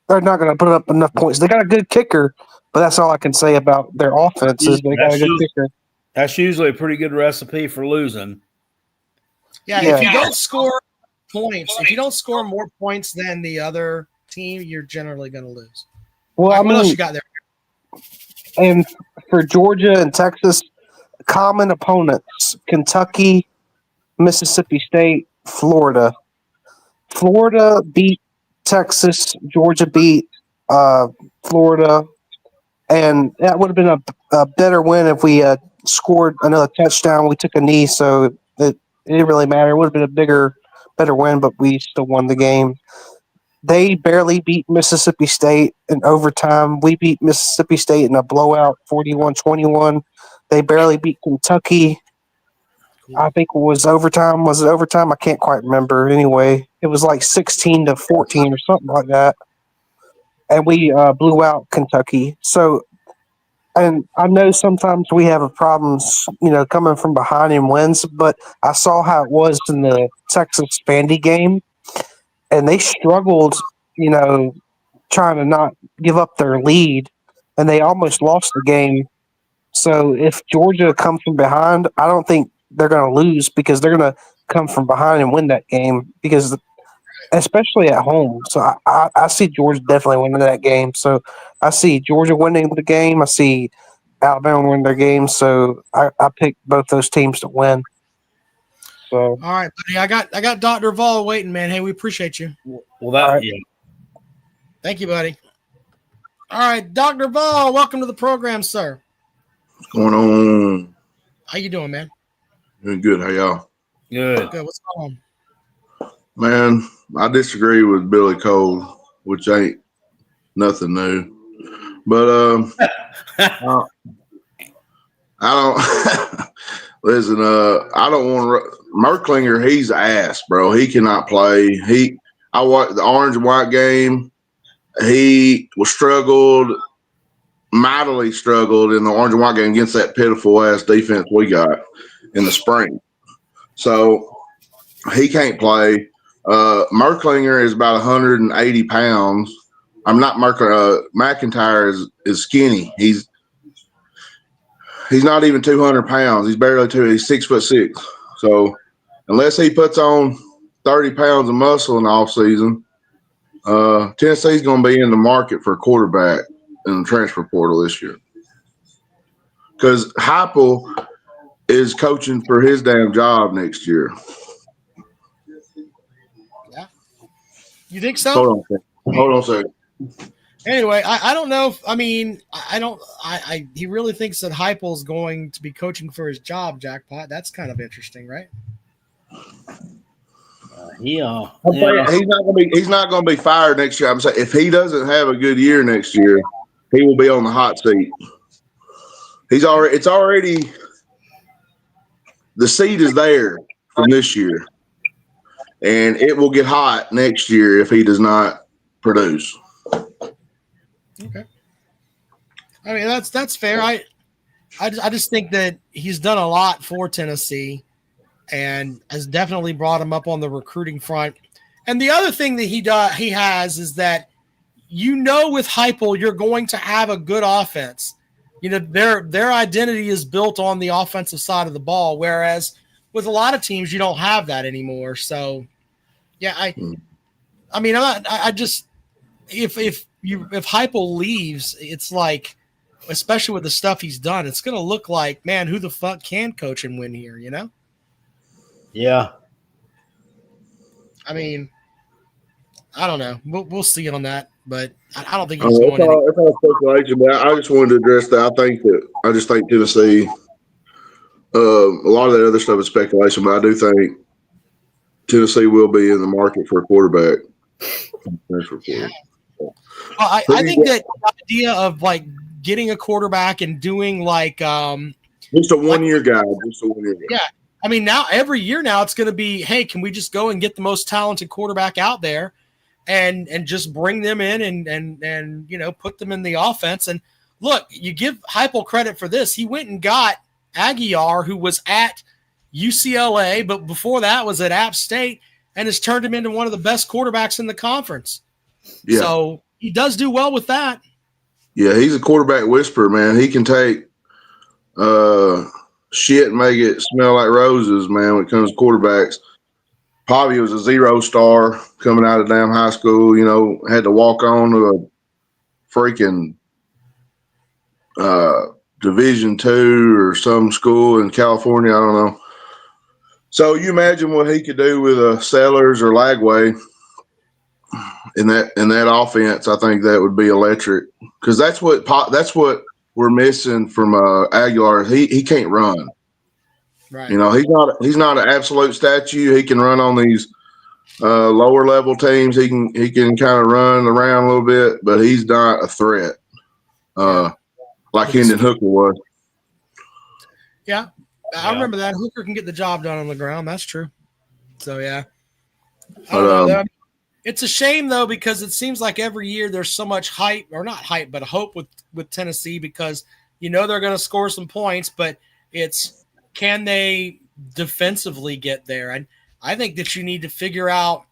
they're not going to put up enough points. They got a good kicker, but that's all I can say about their offense is they got a good kicker. That's usually a pretty good recipe for losing. Yeah, if you don't score points, if you don't score more points than the other team, you're generally going to lose. Well, All right, I mean, what else you got there? and for Georgia and Texas, common opponents: Kentucky, Mississippi State, Florida. Florida beat Texas. Georgia beat Florida, and that would have been a better win if we scored another touchdown. We took a knee, so it didn't really matter. It would have been a better win, but we still won the game. They barely beat Mississippi State in overtime. We beat Mississippi State in a blowout, 41-21. They barely beat Kentucky. I think it was overtime. Was it overtime? I can't quite remember. Anyway, it was like 16-14 or something like that. And we blew out Kentucky. So, and I know sometimes we have problems, coming from behind in wins, but I saw how it was in the Texas Spandy game, and they struggled, trying to not give up their lead, and they almost lost the game. So if Georgia comes from behind, I don't think they're going to lose, because they're going to come from behind and win that game, because especially at home. So I see Georgia definitely winning that game. So I see Georgia winning the game. I see Alabama winning their game. So I picked both those teams to win. So all right, buddy. I got Dr. Vol waiting, man. Hey, we appreciate you. Well, that right. yeah. Thank you, buddy. All right, Dr. Vol, welcome to the program, sir. What's going on? How you doing, man? Doing good. How y'all? Good. Good. What's going on? Man, I disagree with Billy Cole, which ain't nothing new. But I don't listen. I don't want Merklinger. He's ass, bro. He cannot play. I watched the orange and white game. He mightily struggled in the orange and white game against that pitiful ass defense we got in the spring. So he can't play. Merklinger is about 180 pounds. I'm not Merklinger. McIntyre is skinny. He's not even 200 pounds. He's barely he's 6'6". So unless he puts on 30 pounds of muscle in the offseason, Tennessee's going to be in the market for a quarterback in the transfer portal this year. Because Heupel is coaching for his damn job next year. Yeah. You think so? Hold on a second. Anyway, I don't know if, he really thinks that Heupel's going to be coaching for his job, Jackpot. That's kind of interesting, right? He's not going to be fired next year. I'm saying if he doesn't have a good year next year, he will be on the hot seat. It's already the seat is there from this year, and it will get hot next year if he does not produce. Okay. I mean, that's fair. I just think that he's done a lot for Tennessee and has definitely brought him up on the recruiting front. And the other thing that he has is that, with Heupel, you're going to have a good offense. Their identity is built on the offensive side of the ball, whereas with a lot of teams, you don't have that anymore. So, yeah, if Heupel leaves, it's like, especially with the stuff he's done, it's going to look like, man, who the fuck can coach and win here, Yeah. I mean, I don't know. We'll see on that, but I don't think he's going anywhere. It's all speculation, but I just wanted to address that. I just think Tennessee A lot of that other stuff is speculation, but I do think Tennessee will be in the market for a quarterback. Yeah. Well, I think that the idea of like getting a quarterback and doing like just a 1 year guy, Yeah. I mean, now every year now it's going to be, hey, can we just go and get the most talented quarterback out there and just bring them in and you know, put them in the offense. And look, you give Heupel credit for this. He went and got Aguiar, who was at UCLA, but before that was at App State, and has turned him into one of the best quarterbacks in the conference. Yeah. So he does do well with that. Yeah, he's a quarterback whisperer, man. He can take shit and make it smell like roses, man, when it comes to quarterbacks. Bobby was a 0-star coming out of damn high school, you know, had to walk on to a freaking Division II or some school in California. I don't know. So you imagine what he could do with a Sellers or Lagway in that offense. I think that would be electric because that's what we're missing from Aguilar. He can't run. Right. You know, he's not an absolute statue. He can run on these lower level teams. He can kind of run around a little bit, but he's not a threat like Hendon Hooker was. Yeah, I remember that. Hooker can get the job done on the ground. That's true. So yeah, I don't know. It's a shame though because it seems like every year there's so much hype, or not hype, but hope with Tennessee because you know they're going to score some points, but it's can they defensively get there? And I think that you need to figure out.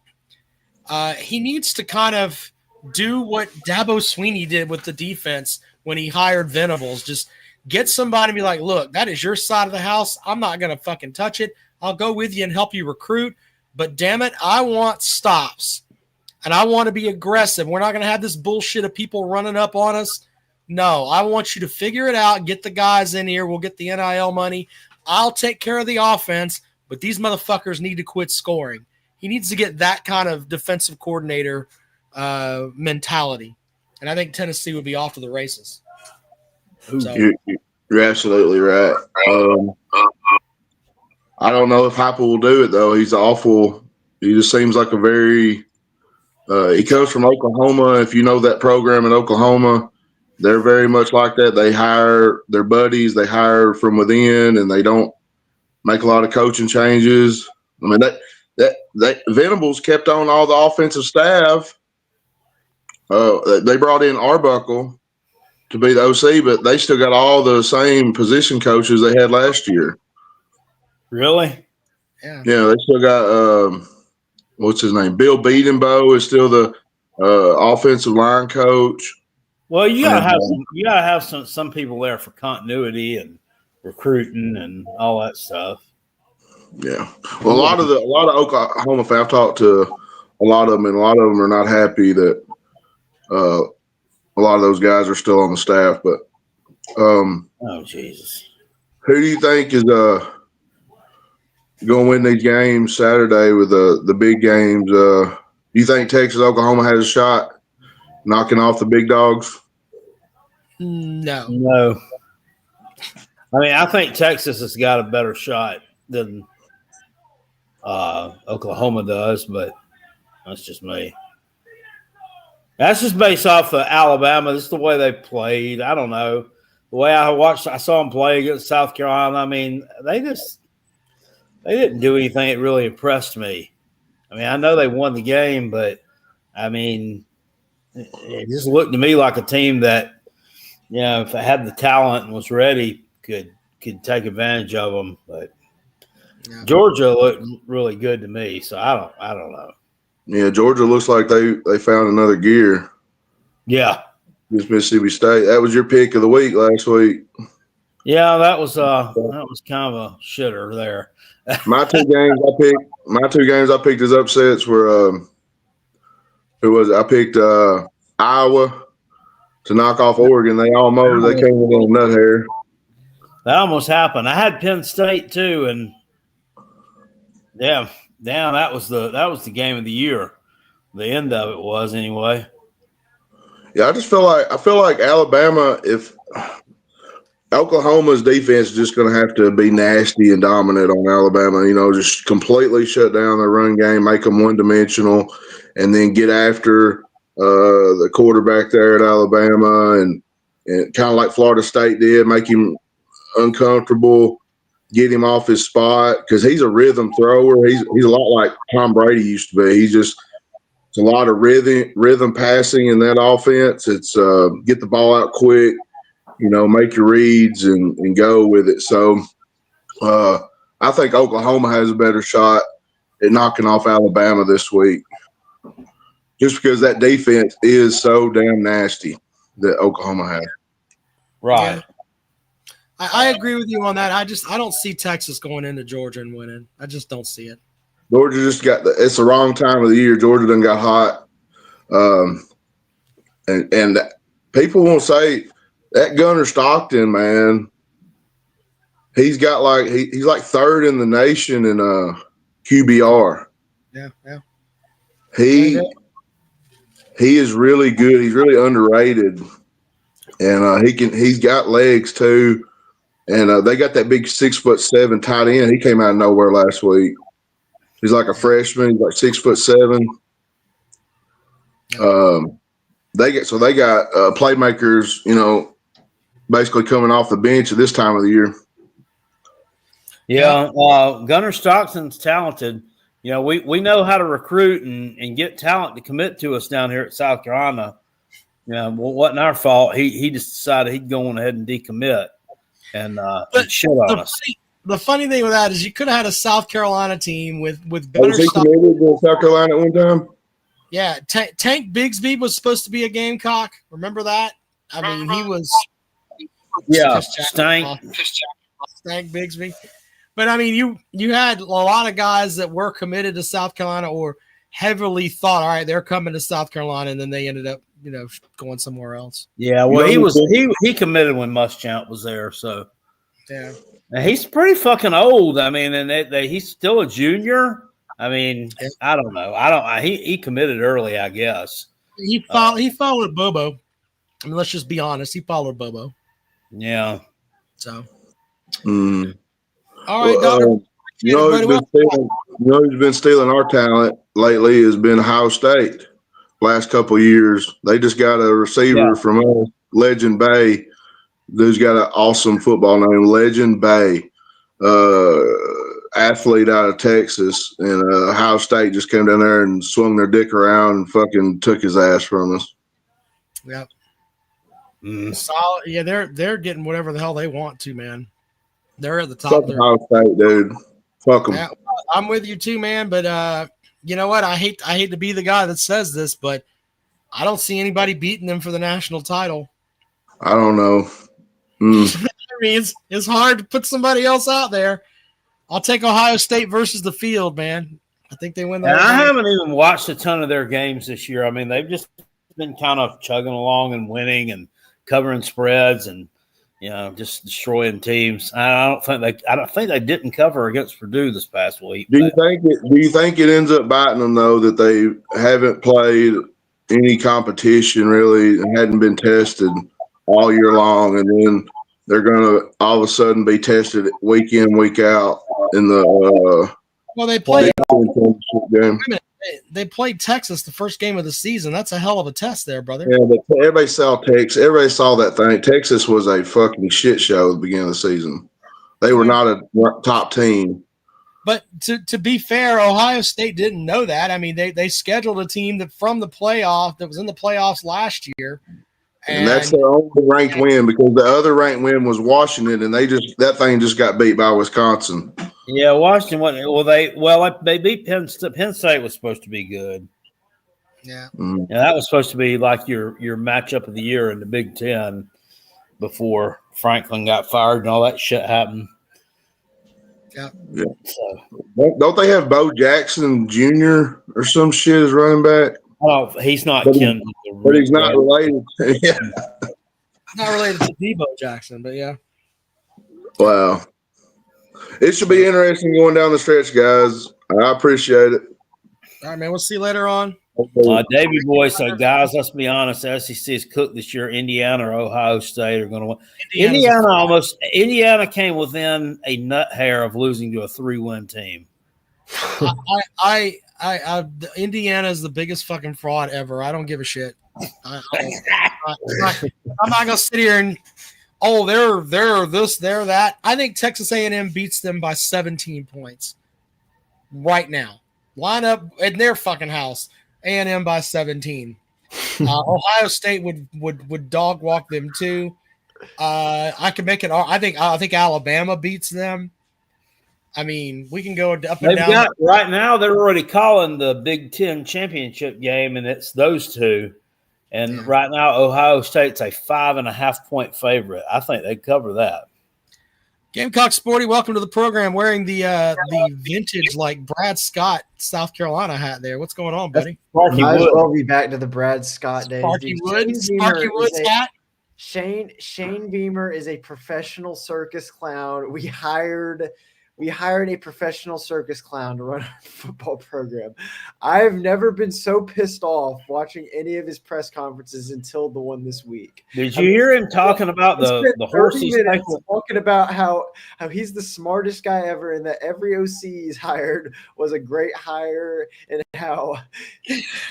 He needs to kind of do what Dabo Swinney did with the defense when he hired Venables. Just get somebody and be like, look, that is your side of the house. I'm not going to fucking touch it. I'll go with you and help you recruit. But damn it, I want stops. And I want to be aggressive. We're not going to have this bullshit of people running up on us. No, I want you to figure it out. Get the guys in here. We'll get the NIL money. I'll take care of the offense, but these motherfuckers need to quit scoring. He needs to get that kind of defensive coordinator mentality. And I think Tennessee would be off to the races. So. You're absolutely right. I don't know if Heupel will do it, though. He's awful. He just seems like a very he comes from Oklahoma. If you know that program in Oklahoma, they're very much like that. They hire their buddies. They hire from within, and they don't make a lot of coaching changes. I mean, that Venables kept on all the offensive staff. They brought in Arbuckle to be the OC, but they still got all the same position coaches they had last year. Really? Yeah. Yeah, they still got what's his name? Bill Beedenbow is still the offensive line coach. Well, you gotta have some people there for continuity and recruiting and all that stuff. Yeah. Well, a lot of Oklahoma fans, I've talked to a lot of them, and a lot of them are not happy that a lot of those guys are still on the staff. But oh Jesus, who do you think is going to win these games Saturday with the big games? Do you think Texas Oklahoma has a shot knocking off the big dogs? No. I mean, I think Texas has got a better shot than Oklahoma does, but that's just me. That's just based off of Alabama. This is the way they played. I don't know. The way I saw them play against South Carolina. I mean, they didn't do anything that really impressed me. I mean, I know they won the game, but I mean, it just looked to me like a team that, you know, if it had the talent and was ready, could take advantage of them. But yeah. Georgia looked really good to me, so I don't know. Yeah, Georgia looks like they found another gear. Yeah. This Mississippi State. That was your pick of the week last week. Yeah, that was kind of a shitter there. My two games I picked as upsets were I picked Iowa to knock off Oregon. They almost they came with a nut hair. That almost happened. I had Penn State too, and that was the game of the year. The end of it was anyway. Yeah, I feel like Alabama, if Oklahoma's defense is just going to have to be nasty and dominant on Alabama. Just completely shut down their run game, make them one-dimensional, and then get after the quarterback there at Alabama and kind of like Florida State did, make him uncomfortable, get him off his spot because he's a rhythm thrower. He's a lot like Tom Brady used to be. It's a lot of rhythm passing in that offense. It's get the ball out quick, make your reads and go with it. So I think Oklahoma has a better shot at knocking off Alabama this week just because that defense is so damn nasty that Oklahoma has. Right. Yeah. I agree with you on that. I don't see Texas going into Georgia and winning. I just don't see it. Georgia just it's the wrong time of the year. Georgia done got hot. And people won't say that Gunnar Stockton, man, he's got he's like third in the nation in QBR. Yeah. He is really good. He's really underrated. And he's got legs too. And they got that big 6'7" tight end. He came out of nowhere last week. He's like a freshman. He's like 6'7". They got playmakers, basically coming off the bench at this time of the year. Yeah, Gunnar Stockton's talented. We know how to recruit and get talent to commit to us down here at South Carolina. Well, wasn't our fault. He just decided he'd go on ahead and decommit and shit on us. The funny thing with that is you could have had a South Carolina team with Gunnar Was he committed to South Carolina at one time? Yeah, Tank Bigsby was supposed to be a Gamecock. Remember that? I mean, he was. Yeah, Stank Bigsby. But I mean, you had a lot of guys that were committed to South Carolina or heavily thought, all right, they're coming to South Carolina, and then they ended up, going somewhere else. Yeah, well, he committed when Muschamp was there, so yeah. And he's pretty fucking old. I mean, and he's still a junior. I mean, I don't know. He committed early, I guess. He followed Bobo. I mean, let's just be honest. He followed Bobo. Yeah. So. All right, who's been stealing our talent lately has been Ohio State. Last couple of years, they just got a receiver from us, Legend Bay. Dude's got an awesome football name, Legend Bay. Athlete out of Texas, and Ohio State just came down there and swung their dick around and fucking took his ass from us. Yep. Solid. Yeah, they're getting whatever the hell they want to, man. They're at the top. Fuck Ohio State, dude. Fuck them. Yeah, I'm with you too, man. But you know what? I hate to be the guy that says this, but I don't see anybody beating them for the national title. I don't know. I mean, it's hard to put somebody else out there. I'll take Ohio State versus the field, man. I think they win that. I haven't even watched a ton of their games this year. I mean, they've just been kind of chugging along and winning and covering spreads and just destroying teams. I don't think they didn't cover against Purdue this past week. Do you think it ends up biting them though that they haven't played any competition really and hadn't been tested all year long, and then they're going to all of a sudden be tested week in, week out in the they played game. They played Texas the first game of the season. That's a hell of a test there, brother. Yeah, but everybody saw Texas. Everybody saw that thing. Texas was a fucking shit show at the beginning of the season. They were not a top team. But to be fair, Ohio State didn't know that. I mean, they scheduled a team that from the playoff that was in the playoffs last year. And that's their only ranked win because the other ranked win was Washington, and that thing just got beat by Wisconsin. Yeah, Washington. They beat Penn State. Penn State was supposed to be good. Yeah. Mm-hmm. Yeah, that was supposed to be like your matchup of the year in the Big Ten before Franklin got fired and all that shit happened. Yeah. So, don't they have Bo Jackson Jr. or some shit as running back? Oh, he's not Ken. But he's not related. Yeah. Not related to Debo Jackson, but yeah. Wow. It should be interesting going down the stretch, guys. I appreciate it. All right, man. We'll see you later on. Davey Boy said, guys, let's be honest. The SEC is cooked this year. Indiana or Ohio State are going to win. Indiana came within a nut hair of losing to a 3-win team. Indiana is the biggest fucking fraud ever. I don't give a shit. I'm not gonna sit here and they're this, they're that. I think Texas A&M beats them by 17 points right now. Line up in their fucking house. A&M by 17. Ohio State would dog walk them too. I can make it. I think Alabama beats them. I mean, we can go up and down. Right now, they're already calling the Big Ten championship game, and it's those two. And right now, Ohio State's a 5.5-point favorite. I think they cover that. Gamecock Sporty, welcome to the program. Wearing the vintage like Brad Scott South Carolina hat there. What's going on, buddy? Might as well be back to the Brad Scott days. Sparky Woods hat. Shane Beamer is a professional circus clown. We hired a professional circus clown to run our football program. I've never been so pissed off watching any of his press conferences until the one this week. Did you hear him talking about the horses? Talking about how he's the smartest guy ever and that every OC he's hired was a great hire and how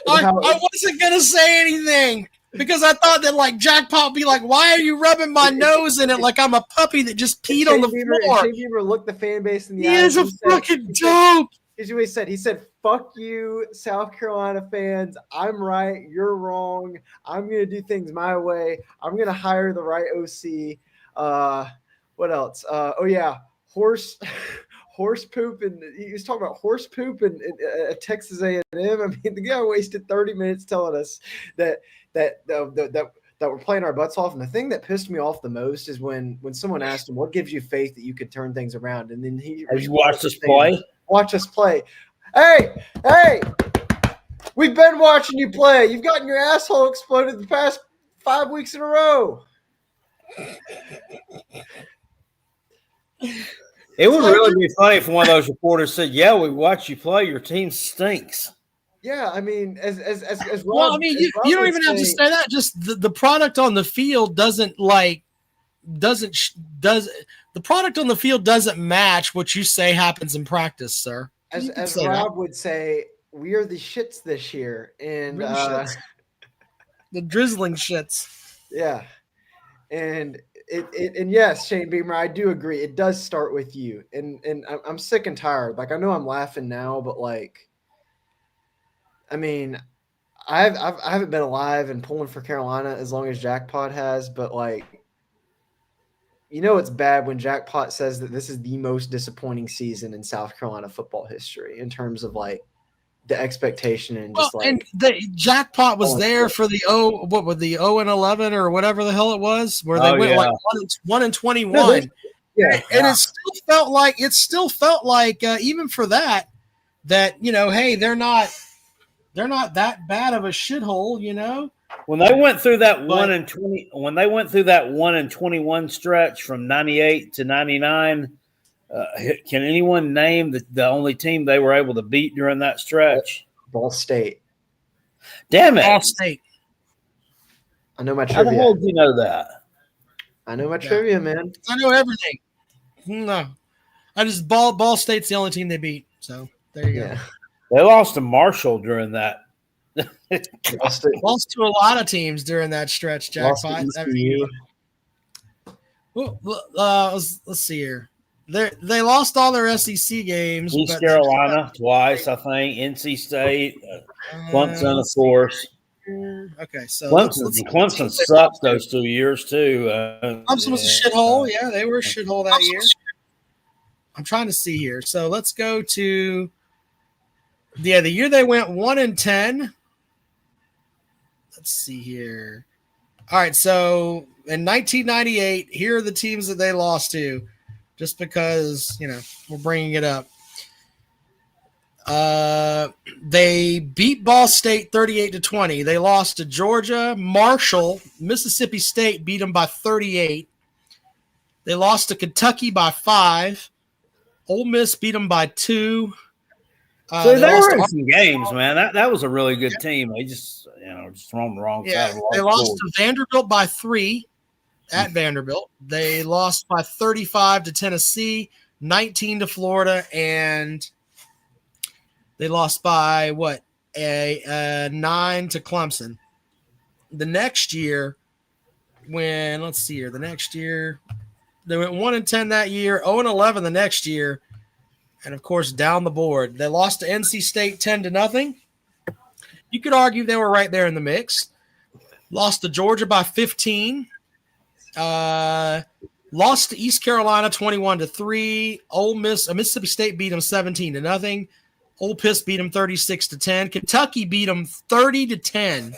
I wasn't going to say anything. Because I thought that like Jackpot would be like, why are you rubbing my nose in it like I'm a puppy that just peed on the floor? Shane Beamer looked the fan base in the eye. He is a fucking joke. Here's what he said. He said, fuck you, South Carolina fans. I'm right. You're wrong. I'm going to do things my way. I'm going to hire the right OC. What else? Horse poop, and he was talking about horse poop and Texas A&M. I mean, the guy wasted 30 minutes telling us that we're playing our butts off. And the thing that pissed me off the most is when someone asked him, what gives you faith that you could turn things around? And then he watched us play. Watch us play. Hey, we've been watching you play. You've gotten your asshole exploded the past 5 weeks in a row. It would really be funny if one of those reporters said, "Yeah, we watch you play. Your team stinks." Yeah, I mean, as Rob, well, I mean, you don't even have to say that. Just the product on the field doesn't the product on the field doesn't match what you say happens in practice, sir. As Rob would say, we are the shits this year, and the drizzling shits. Yeah, and and yes, Shane Beamer, I do agree. It does start with you, and I'm sick and tired. Like, I know I'm laughing now, but like, I mean, I haven't been alive and pulling for Carolina as long as Jackpot has, but like, you know, it's bad when Jackpot says that this is the most disappointing season in South Carolina football history in terms of like the expectation and just and the Jackpot was there for the 0-11 or whatever the hell it was, where they went like 1-21. Yeah, and it still felt like even for that, you know, hey, they're not that bad of a shithole, you know. When they went through that 1-21 stretch from 98 to 99, can anyone name the only team they were able to beat during that stretch? Ball State. Damn it. Ball State. I know my trivia. How the hell do you know that? I know my trivia, man. I know everything. No. I just Ball State's the only team they beat. So there you go. They lost to Marshall during that. Lost to a lot of teams during that stretch, Jackpot. Let's see here. They lost all their SEC games. East Carolina twice, I think. NC State, Clemson, of course. Okay, so Clemson sucked those 2 years too. Clemson was a shithole. Yeah, they were a shithole that year. I'm trying to see here. So let's go to the year they went 1-10. Let's see here. All right, so in 1998, here are the teams that they lost to, just because, you know, we're bringing it up. They beat Ball State 38-20. They lost to Georgia, Marshall, Mississippi State beat them by 38. They lost to Kentucky by 5. Ole Miss beat them by 2. So they lost were in to some games, man. That was a really good team. They just just on the wrong side of the they ball. lost to Vanderbilt by 3 at Vanderbilt. They lost by 35 to Tennessee, 19 to Florida, and they lost by 9 to Clemson. The next year, they went 1-10 that year, 0-11 the next year, and of course down the board. They lost to NC State 10-0. You could argue they were right there in the mix. Lost to Georgia by 15. Lost to East Carolina 21-3. Mississippi State beat them 17-0. Ole Miss beat them 36-10. Kentucky beat them 30-10.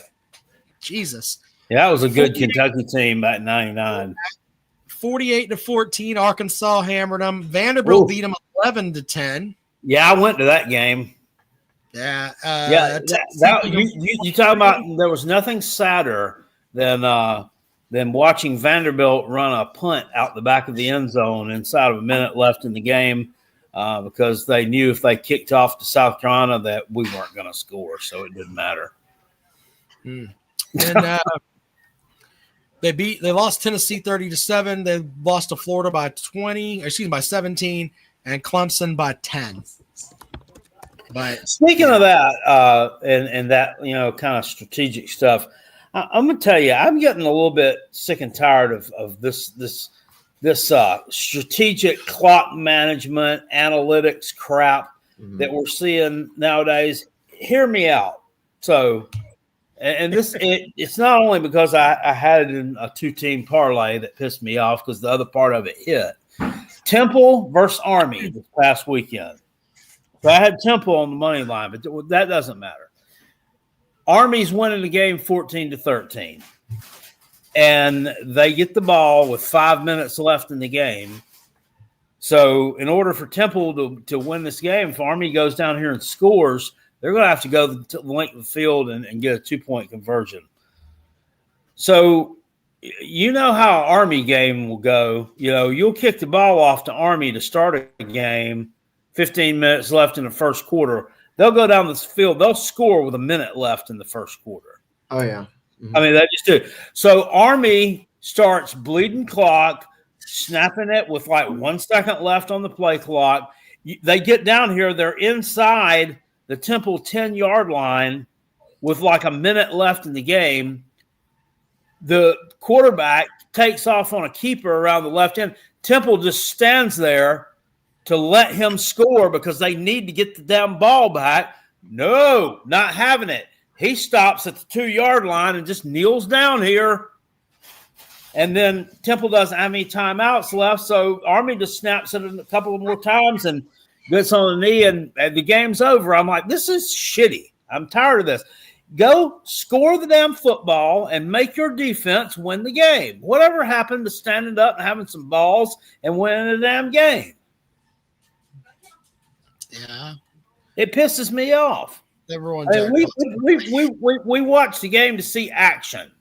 Jesus. Yeah, that was a good Kentucky team back in '99. 48-14. Arkansas hammered them. Vanderbilt beat them 11-10. Yeah, I went to that game. Yeah. You talking about there was nothing sadder than watching Vanderbilt run a punt out the back of the end zone inside of a minute left in the game because they knew if they kicked off to South Carolina that we weren't going to score, so it didn't matter. And they lost Tennessee 30-7. They lost to Florida by 17, and Clemson by 10. But speaking of that, and that kind of strategic stuff, I'm gonna tell you, I'm getting a little bit sick and tired of this strategic clock management analytics crap that we're seeing nowadays. Hear me out. So, and it's not only because I had it in a 2-team parlay that pissed me off because the other part of it hit. Temple versus Army this past weekend. So I had Temple on the money line, but that doesn't matter. Army's winning the game 14-13. And they get the ball with 5 minutes left in the game. So in order for Temple to win this game, if Army goes down here and scores, they're going to have to go to the length of the field and get a 2-point conversion. So you know how an Army game will go. You'll kick the ball off to Army to start a game, 15 minutes left in the first quarter. They'll go down this field. They'll score with a minute left in the first quarter. Oh, yeah. Mm-hmm. I mean, they just do. So Army starts bleeding clock, snapping it with like 1 second left on the play clock. They get down here. They're inside the Temple 10-yard line with like a minute left in the game. The quarterback takes off on a keeper around the left end. Temple just stands there to let him score because they need to get the damn ball back. No, not having it. He stops at the 2-yard line and just kneels down here. And then Temple doesn't have any timeouts left, so Army just snaps it a couple more times and gets on the knee, and the game's over. I'm like, this is shitty. I'm tired of this. Go score the damn football and make your defense win the game. Whatever happened to standing up and having some balls and winning the damn game? yeah, It pisses me off. everyone. We watch the game to see action,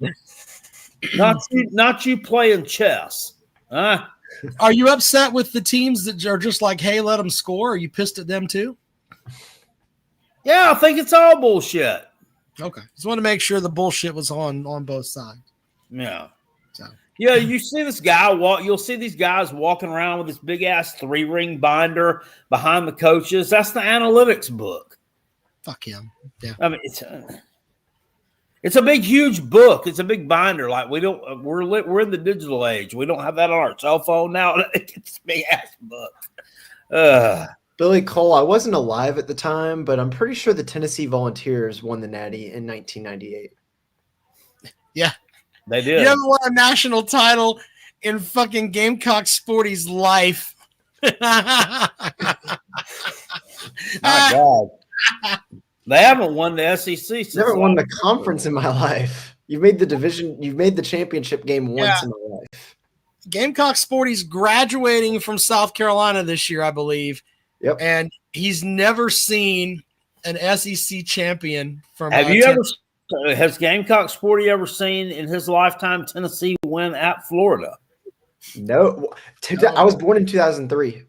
not you playing chess. Are you upset with the teams that are just like, hey, let them score? Are you pissed at them too? Yeah, I think it's all bullshit. Okay, just want to make sure the bullshit was on both sides. Yeah. So. Yeah, you see this guy you'll see these guys walking around with this big ass 3-ring binder behind the coaches. That's the analytics book. Fuck him. Yeah. I mean, it's a big, huge book. It's a big binder. Like we're in the digital age. We don't have that on our cell phone now. It's a big ass book. Billy Cole, I wasn't alive at the time, but I'm pretty sure the Tennessee Volunteers won the Natty in 1998. Yeah. They did. You haven't won a national title in fucking Gamecock Sporty's life. My God. They haven't won the SEC since. Never won the conference in my life. You've made the division. You've made the championship game once in my life. Gamecock Sporty's graduating from South Carolina this year, I believe. Yep. And he's never seen an SEC champion from. Has Gamecock Sporty ever seen in his lifetime Tennessee win at Florida? No. I was born in 2003.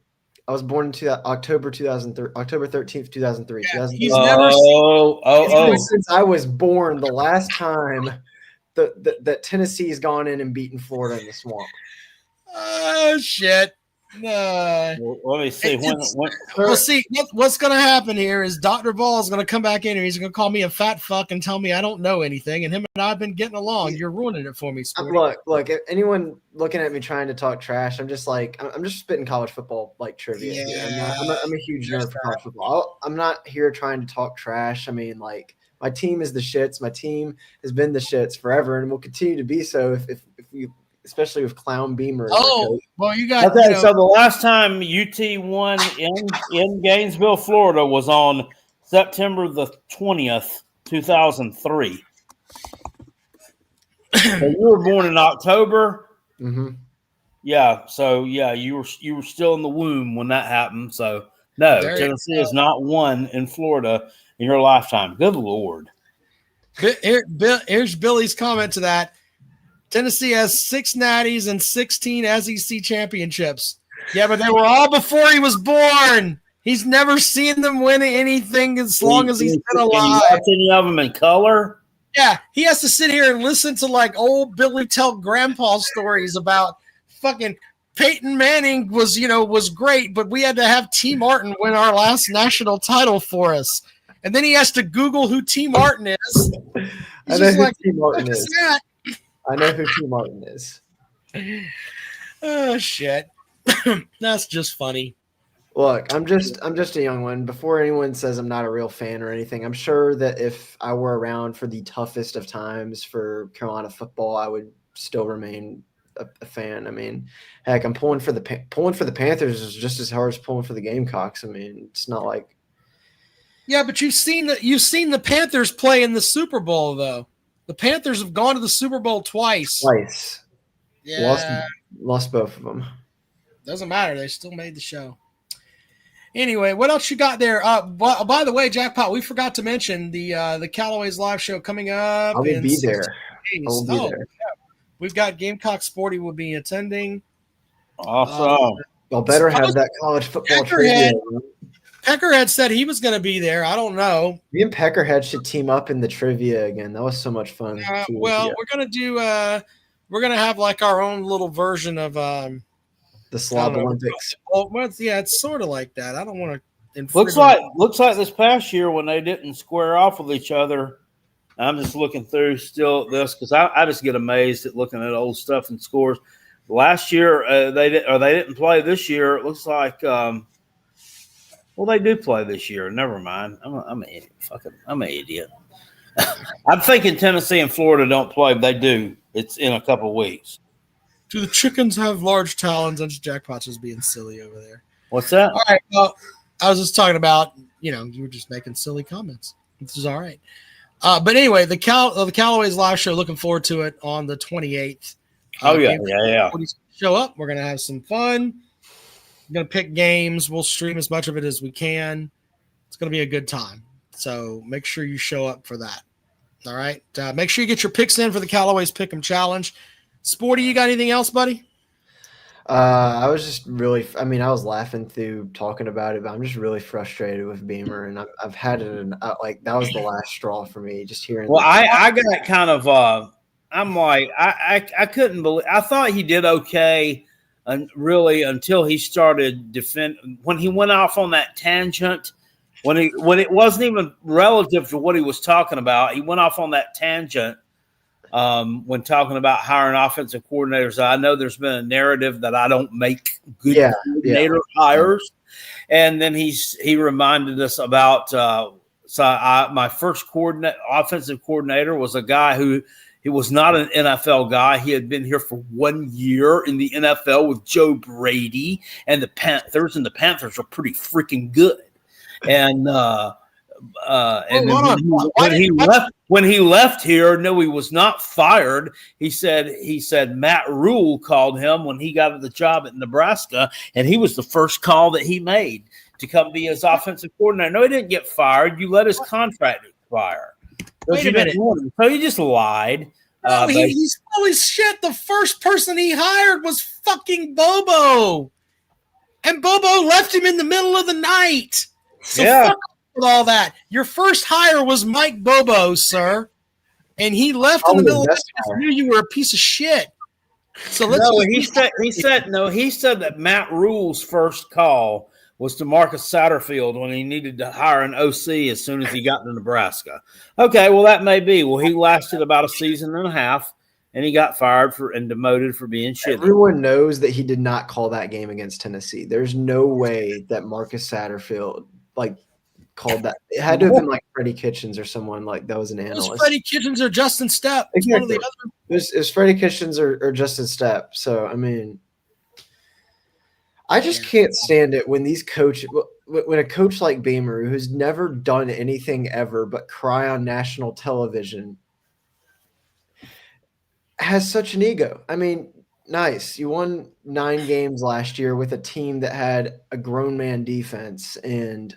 I was born in October 2003, October 13th, 2003. Yeah, 2003. he's never seen. Since I was born, the last time that Tennessee's gone in and beaten Florida in the swamp. Oh shit. Well, let me see. Well, see, what's going to happen here is Dr. Ball is going to come back in here. He's going to call me a fat fuck and tell me I don't know anything. And him and I have been getting along. You're ruining it for me, Sporty. Look. If anyone looking at me trying to talk trash, I'm just spitting college football like trivia. Yeah. I'm a huge nerd for college football. I'm not here trying to talk trash. I mean, like, my team is the shits. My team has been the shits forever, and will continue to be so if we. Especially with Clown Beamer. Oh, well, you got. Okay, so the last time UT won in Gainesville, Florida, was on September the 20th, 2003. So you were born in October. Mm-hmm. Yeah. So yeah, you were still in the womb when that happened. So no, Tennessee has not won in Florida in your lifetime. Good Lord. Here's Billy's comment to that. Tennessee has 6 natties and 16 SEC championships. Yeah, but they were all before he was born. He's never seen them win anything as long as he's been alive. Watch any of them in color? Yeah, he has to sit here and listen to like old Billy tell grandpa stories about fucking Peyton Manning was great, but we had to have T. Martin win our last national title for us. And then he has to Google who T. Martin is. I know who T. Martin is. I know who T. Martin is. Oh shit. That's just funny. Look, I'm just a young one. Before anyone says I'm not a real fan or anything, I'm sure that if I were around for the toughest of times for Carolina football, I would still remain a fan. I mean, heck, I'm pulling for the Panthers is just as hard as pulling for the Gamecocks. I mean, it's not like. Yeah, but you've seen the Panthers play in the Super Bowl though. The Panthers have gone to the Super Bowl twice. Yeah. Lost both of them. Doesn't matter. They still made the show. Anyway, what else you got there? By the way, Jackpot, we forgot to mention the Callaway's live show coming up. I will be there. Yeah. We've got Gamecock Sporty will be attending. Awesome. Y'all better have that college football trivia. Peckerhead said he was going to be there. I don't know. Me and Peckerhead should team up in the trivia again. That was so much fun. Well, we're going to do we're going to have like our own little version of the Slob Olympics. Well, yeah, it's sort of like that. I don't want to. Looks like this past year when they didn't square off with each other. I'm just looking through still this because I just get amazed at looking at old stuff and scores. Last year they didn't play. This year it looks like. Well, they do play this year. Never mind. I'm an idiot. I'm an idiot. I'm thinking Tennessee and Florida don't play, but they do. It's in a couple weeks. Do the chickens have large talons? And Jackpot's just being silly over there. What's that? All right. Well, I was just talking about, you were just making silly comments. This is all right. But anyway, the Callaway's live show, looking forward to it on the 28th. Yeah. Show up. We're going to have some fun. I'm going to pick games. We'll stream as much of it as we can. It's going to be a good time. So make sure you show up for that. All right. Make sure you get your picks in for the Callaway's Pick'em Challenge. Sporty, you got anything else, buddy? I was just really – I mean, I was laughing through talking about it, but I'm just really frustrated with Beamer, and I've had it – that was the last straw for me, just hearing – Well, I got kind of I'm like I couldn't believe – I thought he did okay really until he started when he went off on that tangent when it wasn't even relative to what he was talking about. He went off on that tangent when talking about hiring offensive coordinators. I know there's been a narrative that I don't make good coordinator hires, and then he reminded us about my first offensive coordinator was a guy who. He was not an NFL guy. He had been here for 1 year in the NFL with Joe Brady and the Panthers, and the Panthers are pretty freaking good. And when he left here, no, he was not fired. He said Matt Rule called him when he got the job at Nebraska, and he was the first call that he made to come be his offensive coordinator. No, he didn't get fired. You let his contract expire. Wait a minute. So he just lied. No, he's holy shit. The first person he hired was fucking Bobo. And Bobo left him in the middle of the night. So Yeah. fuck with all that. Your first hire was Mike Bobo, sir. And he left in the middle of the night because knew you were a piece of shit. So let's he said that Matt Rule's first call was to Marcus Satterfield when he needed to hire an OC as soon as he got to Nebraska. Okay, well, that may be. Well, he lasted about a season and a half, and he got fired and demoted for being shitty. Everyone knows that he did not call that game against Tennessee. There's no way that Marcus Satterfield called that. It had to have been like Freddie Kitchens or someone that was an analyst. It was Freddie Kitchens or Justin Stepp. Exactly. One of the other. It was Freddie Kitchens or Justin Stepp. So, I mean, I just can't stand it when when a coach like Beamer, who's never done anything ever but cry on national television, has such an ego. I mean, nice. You won 9 games last year with a team that had a grown man defense and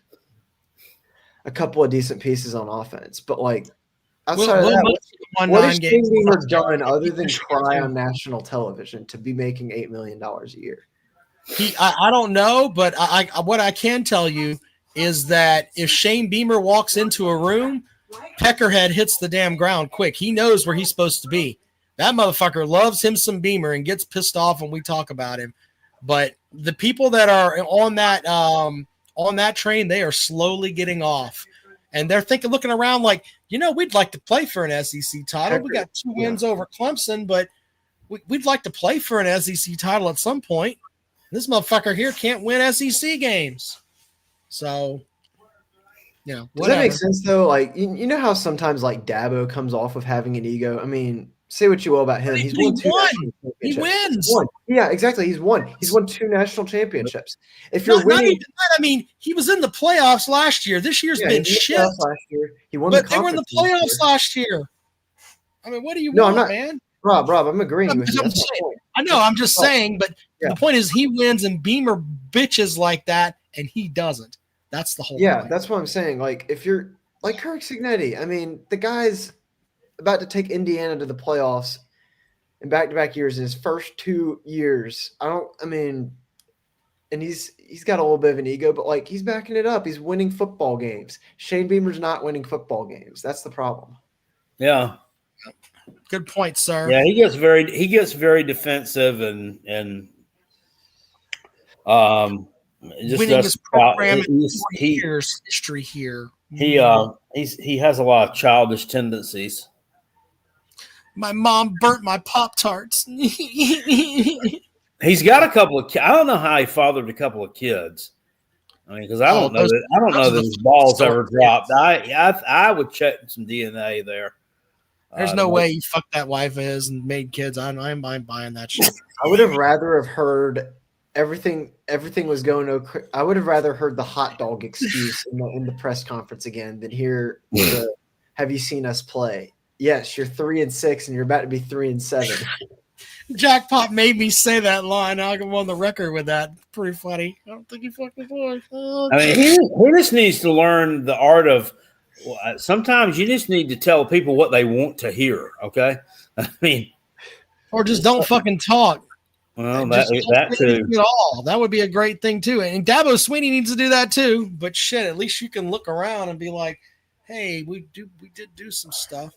a couple of decent pieces on offense. But outside of that, what has Shane Beamer done other than cry on national television to be making $8 million a year? I don't know, but what I can tell you is that if Shane Beamer walks into a room, Peckerhead hits the damn ground quick. He knows where he's supposed to be. That motherfucker loves him some Beamer and gets pissed off when we talk about him. But the people that are on that train, they are slowly getting off. And they're looking around we'd like to play for an SEC title. We got 2 wins over Clemson, but we'd like to play for an SEC title at some point. This motherfucker here can't win SEC games. So, Does that make sense, though? You know how sometimes, Dabo comes off of having an ego? I mean, say what you will about him. He's won 2 national championships. He wins. Yeah, exactly. He's won 2 national championships. If you're winning, not even that, I mean, he was in the playoffs last year. This year's been shit. Last year. He won but they were in the playoffs last year. I mean, what do you want, I'm not, man? Rob, I'm agreeing with you. I know, I'm just saying, but the point is he wins and Beamer bitches like that, and he doesn't. That's the whole point. That's what I'm saying. If you're like Kirk Cignetti, I mean, the guy's about to take Indiana to the playoffs in back-to-back years in his first 2 years. And he's got a little bit of an ego, but he's backing it up. He's winning football games. Shane Beamer's not winning football games. That's the problem. Yeah. Good point, sir. Yeah, he gets very defensive and just winning his program in 40 years history here. He has a lot of childish tendencies. My mom burnt my Pop-Tarts. He's got a couple of. I don't know how he fathered a couple of kids. I mean, because I don't know that his balls ever dropped. I would check some DNA there. There's no way he fucked that wife of his and made kids. I'm buying that shit. I would have rather have heard everything was going okay. I would have rather heard the hot dog excuse in the press conference again than hear the "Have you seen us play?" Yes, you're 3-6 and you're about to be 3-7. Jackpot made me say that line. I'll go on the record with that. Pretty funny. I don't think he fucked his wife. I mean, he just needs to learn the art of. Sometimes you just need to tell people what they want to hear. Okay, I mean, or just don't fucking talk. Well, that too. At all. That would be a great thing too. And Dabo Swinney needs to do that too. But shit, at least you can look around and be like, "Hey, we did do some stuff,"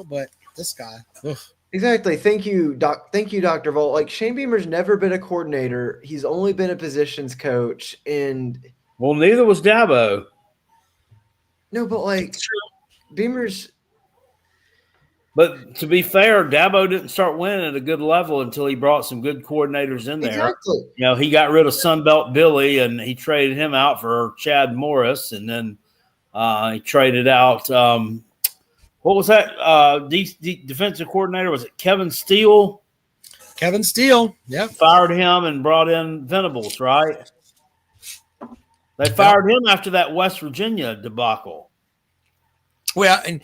But this guy, ugh. Exactly. Thank you, Dr. Volt. Shane Beamer's never been a coordinator. He's only been a positions coach, and neither was Dabo. No, but Beamer's. But to be fair, Dabo didn't start winning at a good level until he brought some good coordinators in there. Exactly. He got rid of Sunbelt Billy and he traded him out for Chad Morris, and then he traded out. What was that? Defensive coordinator, was it Kevin Steele? Kevin Steele, yeah. Fired him and brought in Venables, right? They fired him after that West Virginia debacle. Well, and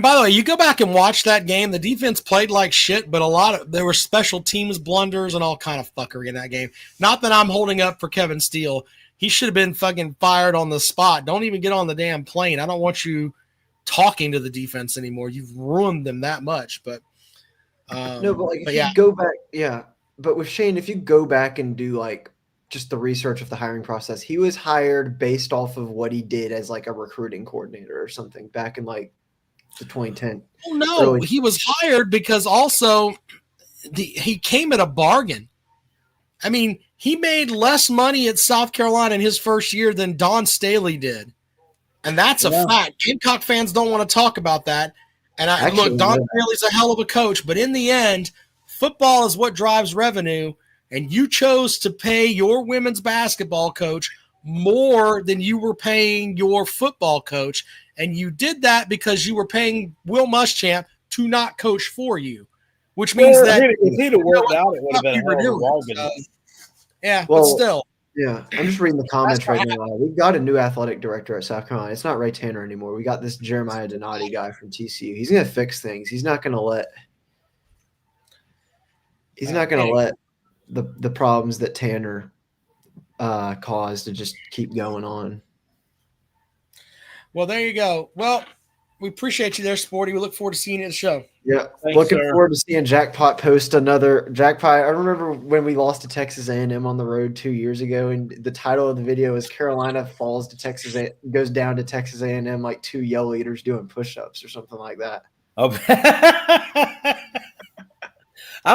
by the way, you go back and watch that game. The defense played like shit, but there were special teams blunders and all kind of fuckery in that game. Not that I'm holding up for Kevin Steele. He should have been fucking fired on the spot. Don't even get on the damn plane. I don't want you talking to the defense anymore. You've ruined them that much. But no, but if you go back, but with Shane, if you go back and do just the research of the hiring process. He was hired based off of what he did as like a recruiting coordinator or something back in like the 2010. Oh, no, he was hired because also he came at a bargain. I mean, he made less money at South Carolina in his first year than Don Staley did. And that's a fact. Gamecock fans don't want to talk about that. And look, Don Staley's a hell of a coach, but in the end, football is what drives revenue. And you chose to pay your women's basketball coach more than you were paying your football coach. And you did that because you were paying Will Muschamp to not coach for you, which means that if he'd have worked out, it would have been a hell of a bargain. Yeah, but still. Yeah, I'm just reading the comments right now. We've got a new athletic director at South Carolina. It's not Ray Tanner anymore. We got this Jeremiah Donati guy from TCU. He's going to fix things. He's not going to let the problems that Tanner caused to just keep going on. Well, there you go. Well, we appreciate you there, Sporty. We look forward to seeing you at the show. Yeah, Thanks, looking sir. forward to seeing Jackpot post another Jackpot. I remember when we lost to Texas A&M on the road 2 years ago, and the title of the video is Carolina falls to Texas, goes down to Texas A&M like two yell leaders doing push-ups or something like that. I'm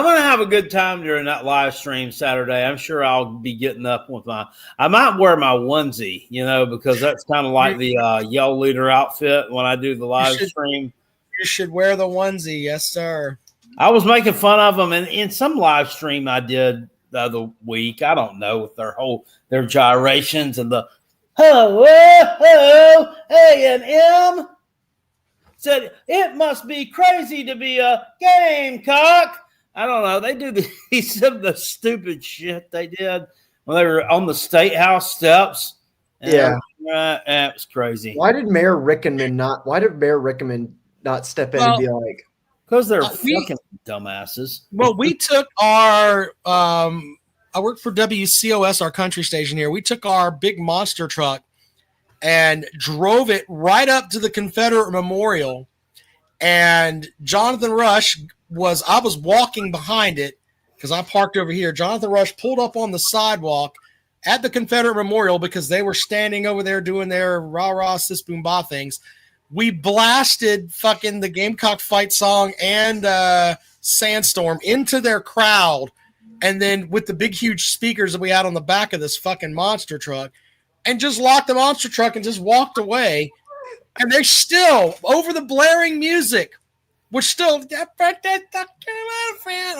going to have a good time during that live stream Saturday. I'm sure I'll be getting up with I might wear my onesie, because that's kind of like the yell leader outfit when I do the live stream. You should wear the onesie. Yes, sir. I was making fun of them in some live stream I did the other week. I don't know, with their gyrations and the A&M said it must be crazy to be a Gamecock. I don't know. They do some of the stupid shit they did when they were on the State House steps. Yeah, it was crazy. Why did Mayor Rickenman not step in and be like? Because they're fucking dumbasses. Well, we took our I work for WCOS, our country station here. We took our big monster truck and drove it right up to the Confederate Memorial. And Jonathan Rush I was walking behind it because I parked over here. Jonathan Rush pulled up on the sidewalk at the Confederate Memorial because they were standing over there doing their rah-rah, sis boom bah things. We blasted fucking the Gamecock fight song and Sandstorm into their crowd. And then with the big, huge speakers that we had on the back of this fucking monster truck, and just locked the monster truck and just walked away. And they're still, over the blaring music, we're still, I'm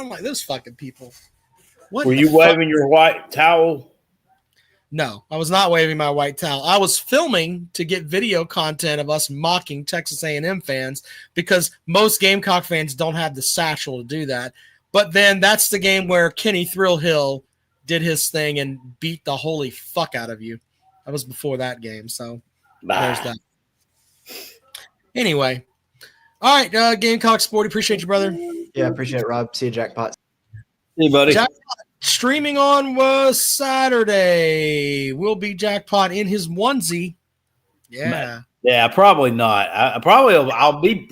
like, those fucking people. Were you waving your white towel? No, I was not waving my white towel. I was filming to get video content of us mocking Texas A&M fans because most Gamecock fans don't have the satchel to do that. But then that's the game where Kenny Thrill-Hill did his thing and beat the holy fuck out of you. That was before that game, so there's that. Anyway, all right, Gamecock Sporty, appreciate you, brother. Yeah, appreciate it, Rob. See you, Jackpot. Hey, buddy. Jackpot streaming on Saturday. Will be Jackpot in his onesie. Yeah. Yeah, probably not. I'll be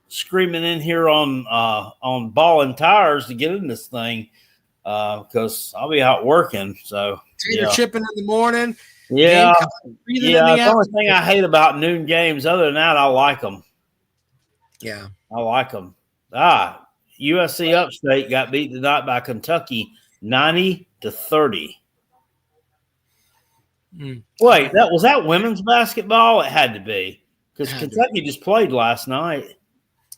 screaming in here on ball and tires to get in this thing because I'll be out working. So you're chipping in the morning. Yeah, the only thing I hate about noon games. Other than that, I like them. Yeah, I like them. USC Upstate got beat tonight by Kentucky, 90-30. Wait, was that women's basketball? It had to be because Kentucky just played last night.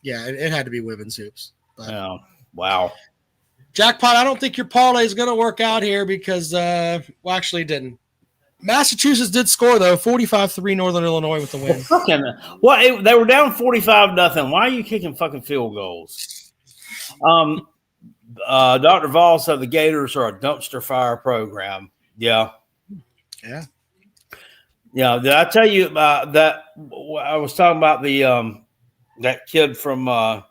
Yeah, it had to be women's hoops. But. Oh, wow. Jackpot, I don't think your parlay is going to work out here because, actually it didn't. Massachusetts did score, though, 45-3 Northern Illinois with the win. They were down 45-0. Why are you kicking fucking field goals? Dr. Vol said the Gators are a dumpster fire program. Yeah. Yeah. Yeah. Did I tell you about that? I was talking about the that kid from not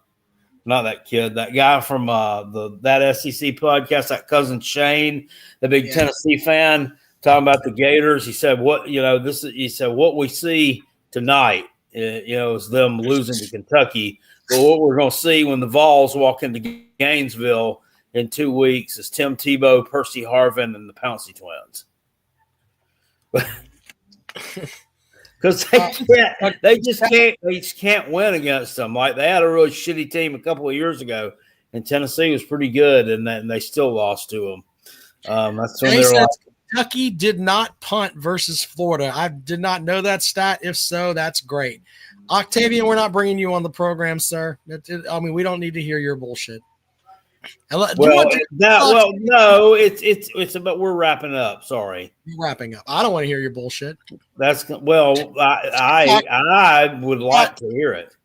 that kid, that guy from that SEC podcast, that cousin Shane, the big Tennessee fan, talking about the Gators. He said, he said, what we see tonight, is them losing to Kentucky. But what we're going to see when the Vols walk into Gainesville in 2 weeks is Tim Tebow, Percy Harvin, and the Pouncey twins. Because they just can't win against them. Like they had a really shitty team a couple of years ago, and Tennessee was pretty good, and they still lost to them. That's when they're like, Kentucky did not punt versus Florida. I did not know that stat. If so, that's great. Octavian, we're not bringing you on the program, sir. I mean, we don't need to hear your bullshit. no, it's about we're wrapping up. Sorry, wrapping up. I don't want to hear your bullshit. That's I would like to hear it.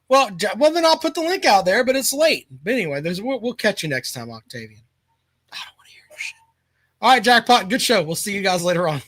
Well, then I'll put the link out there, but it's late. But anyway, we'll catch you next time, Octavian. I don't want to hear your shit. All right, Jackpot. Good show. We'll see you guys later on.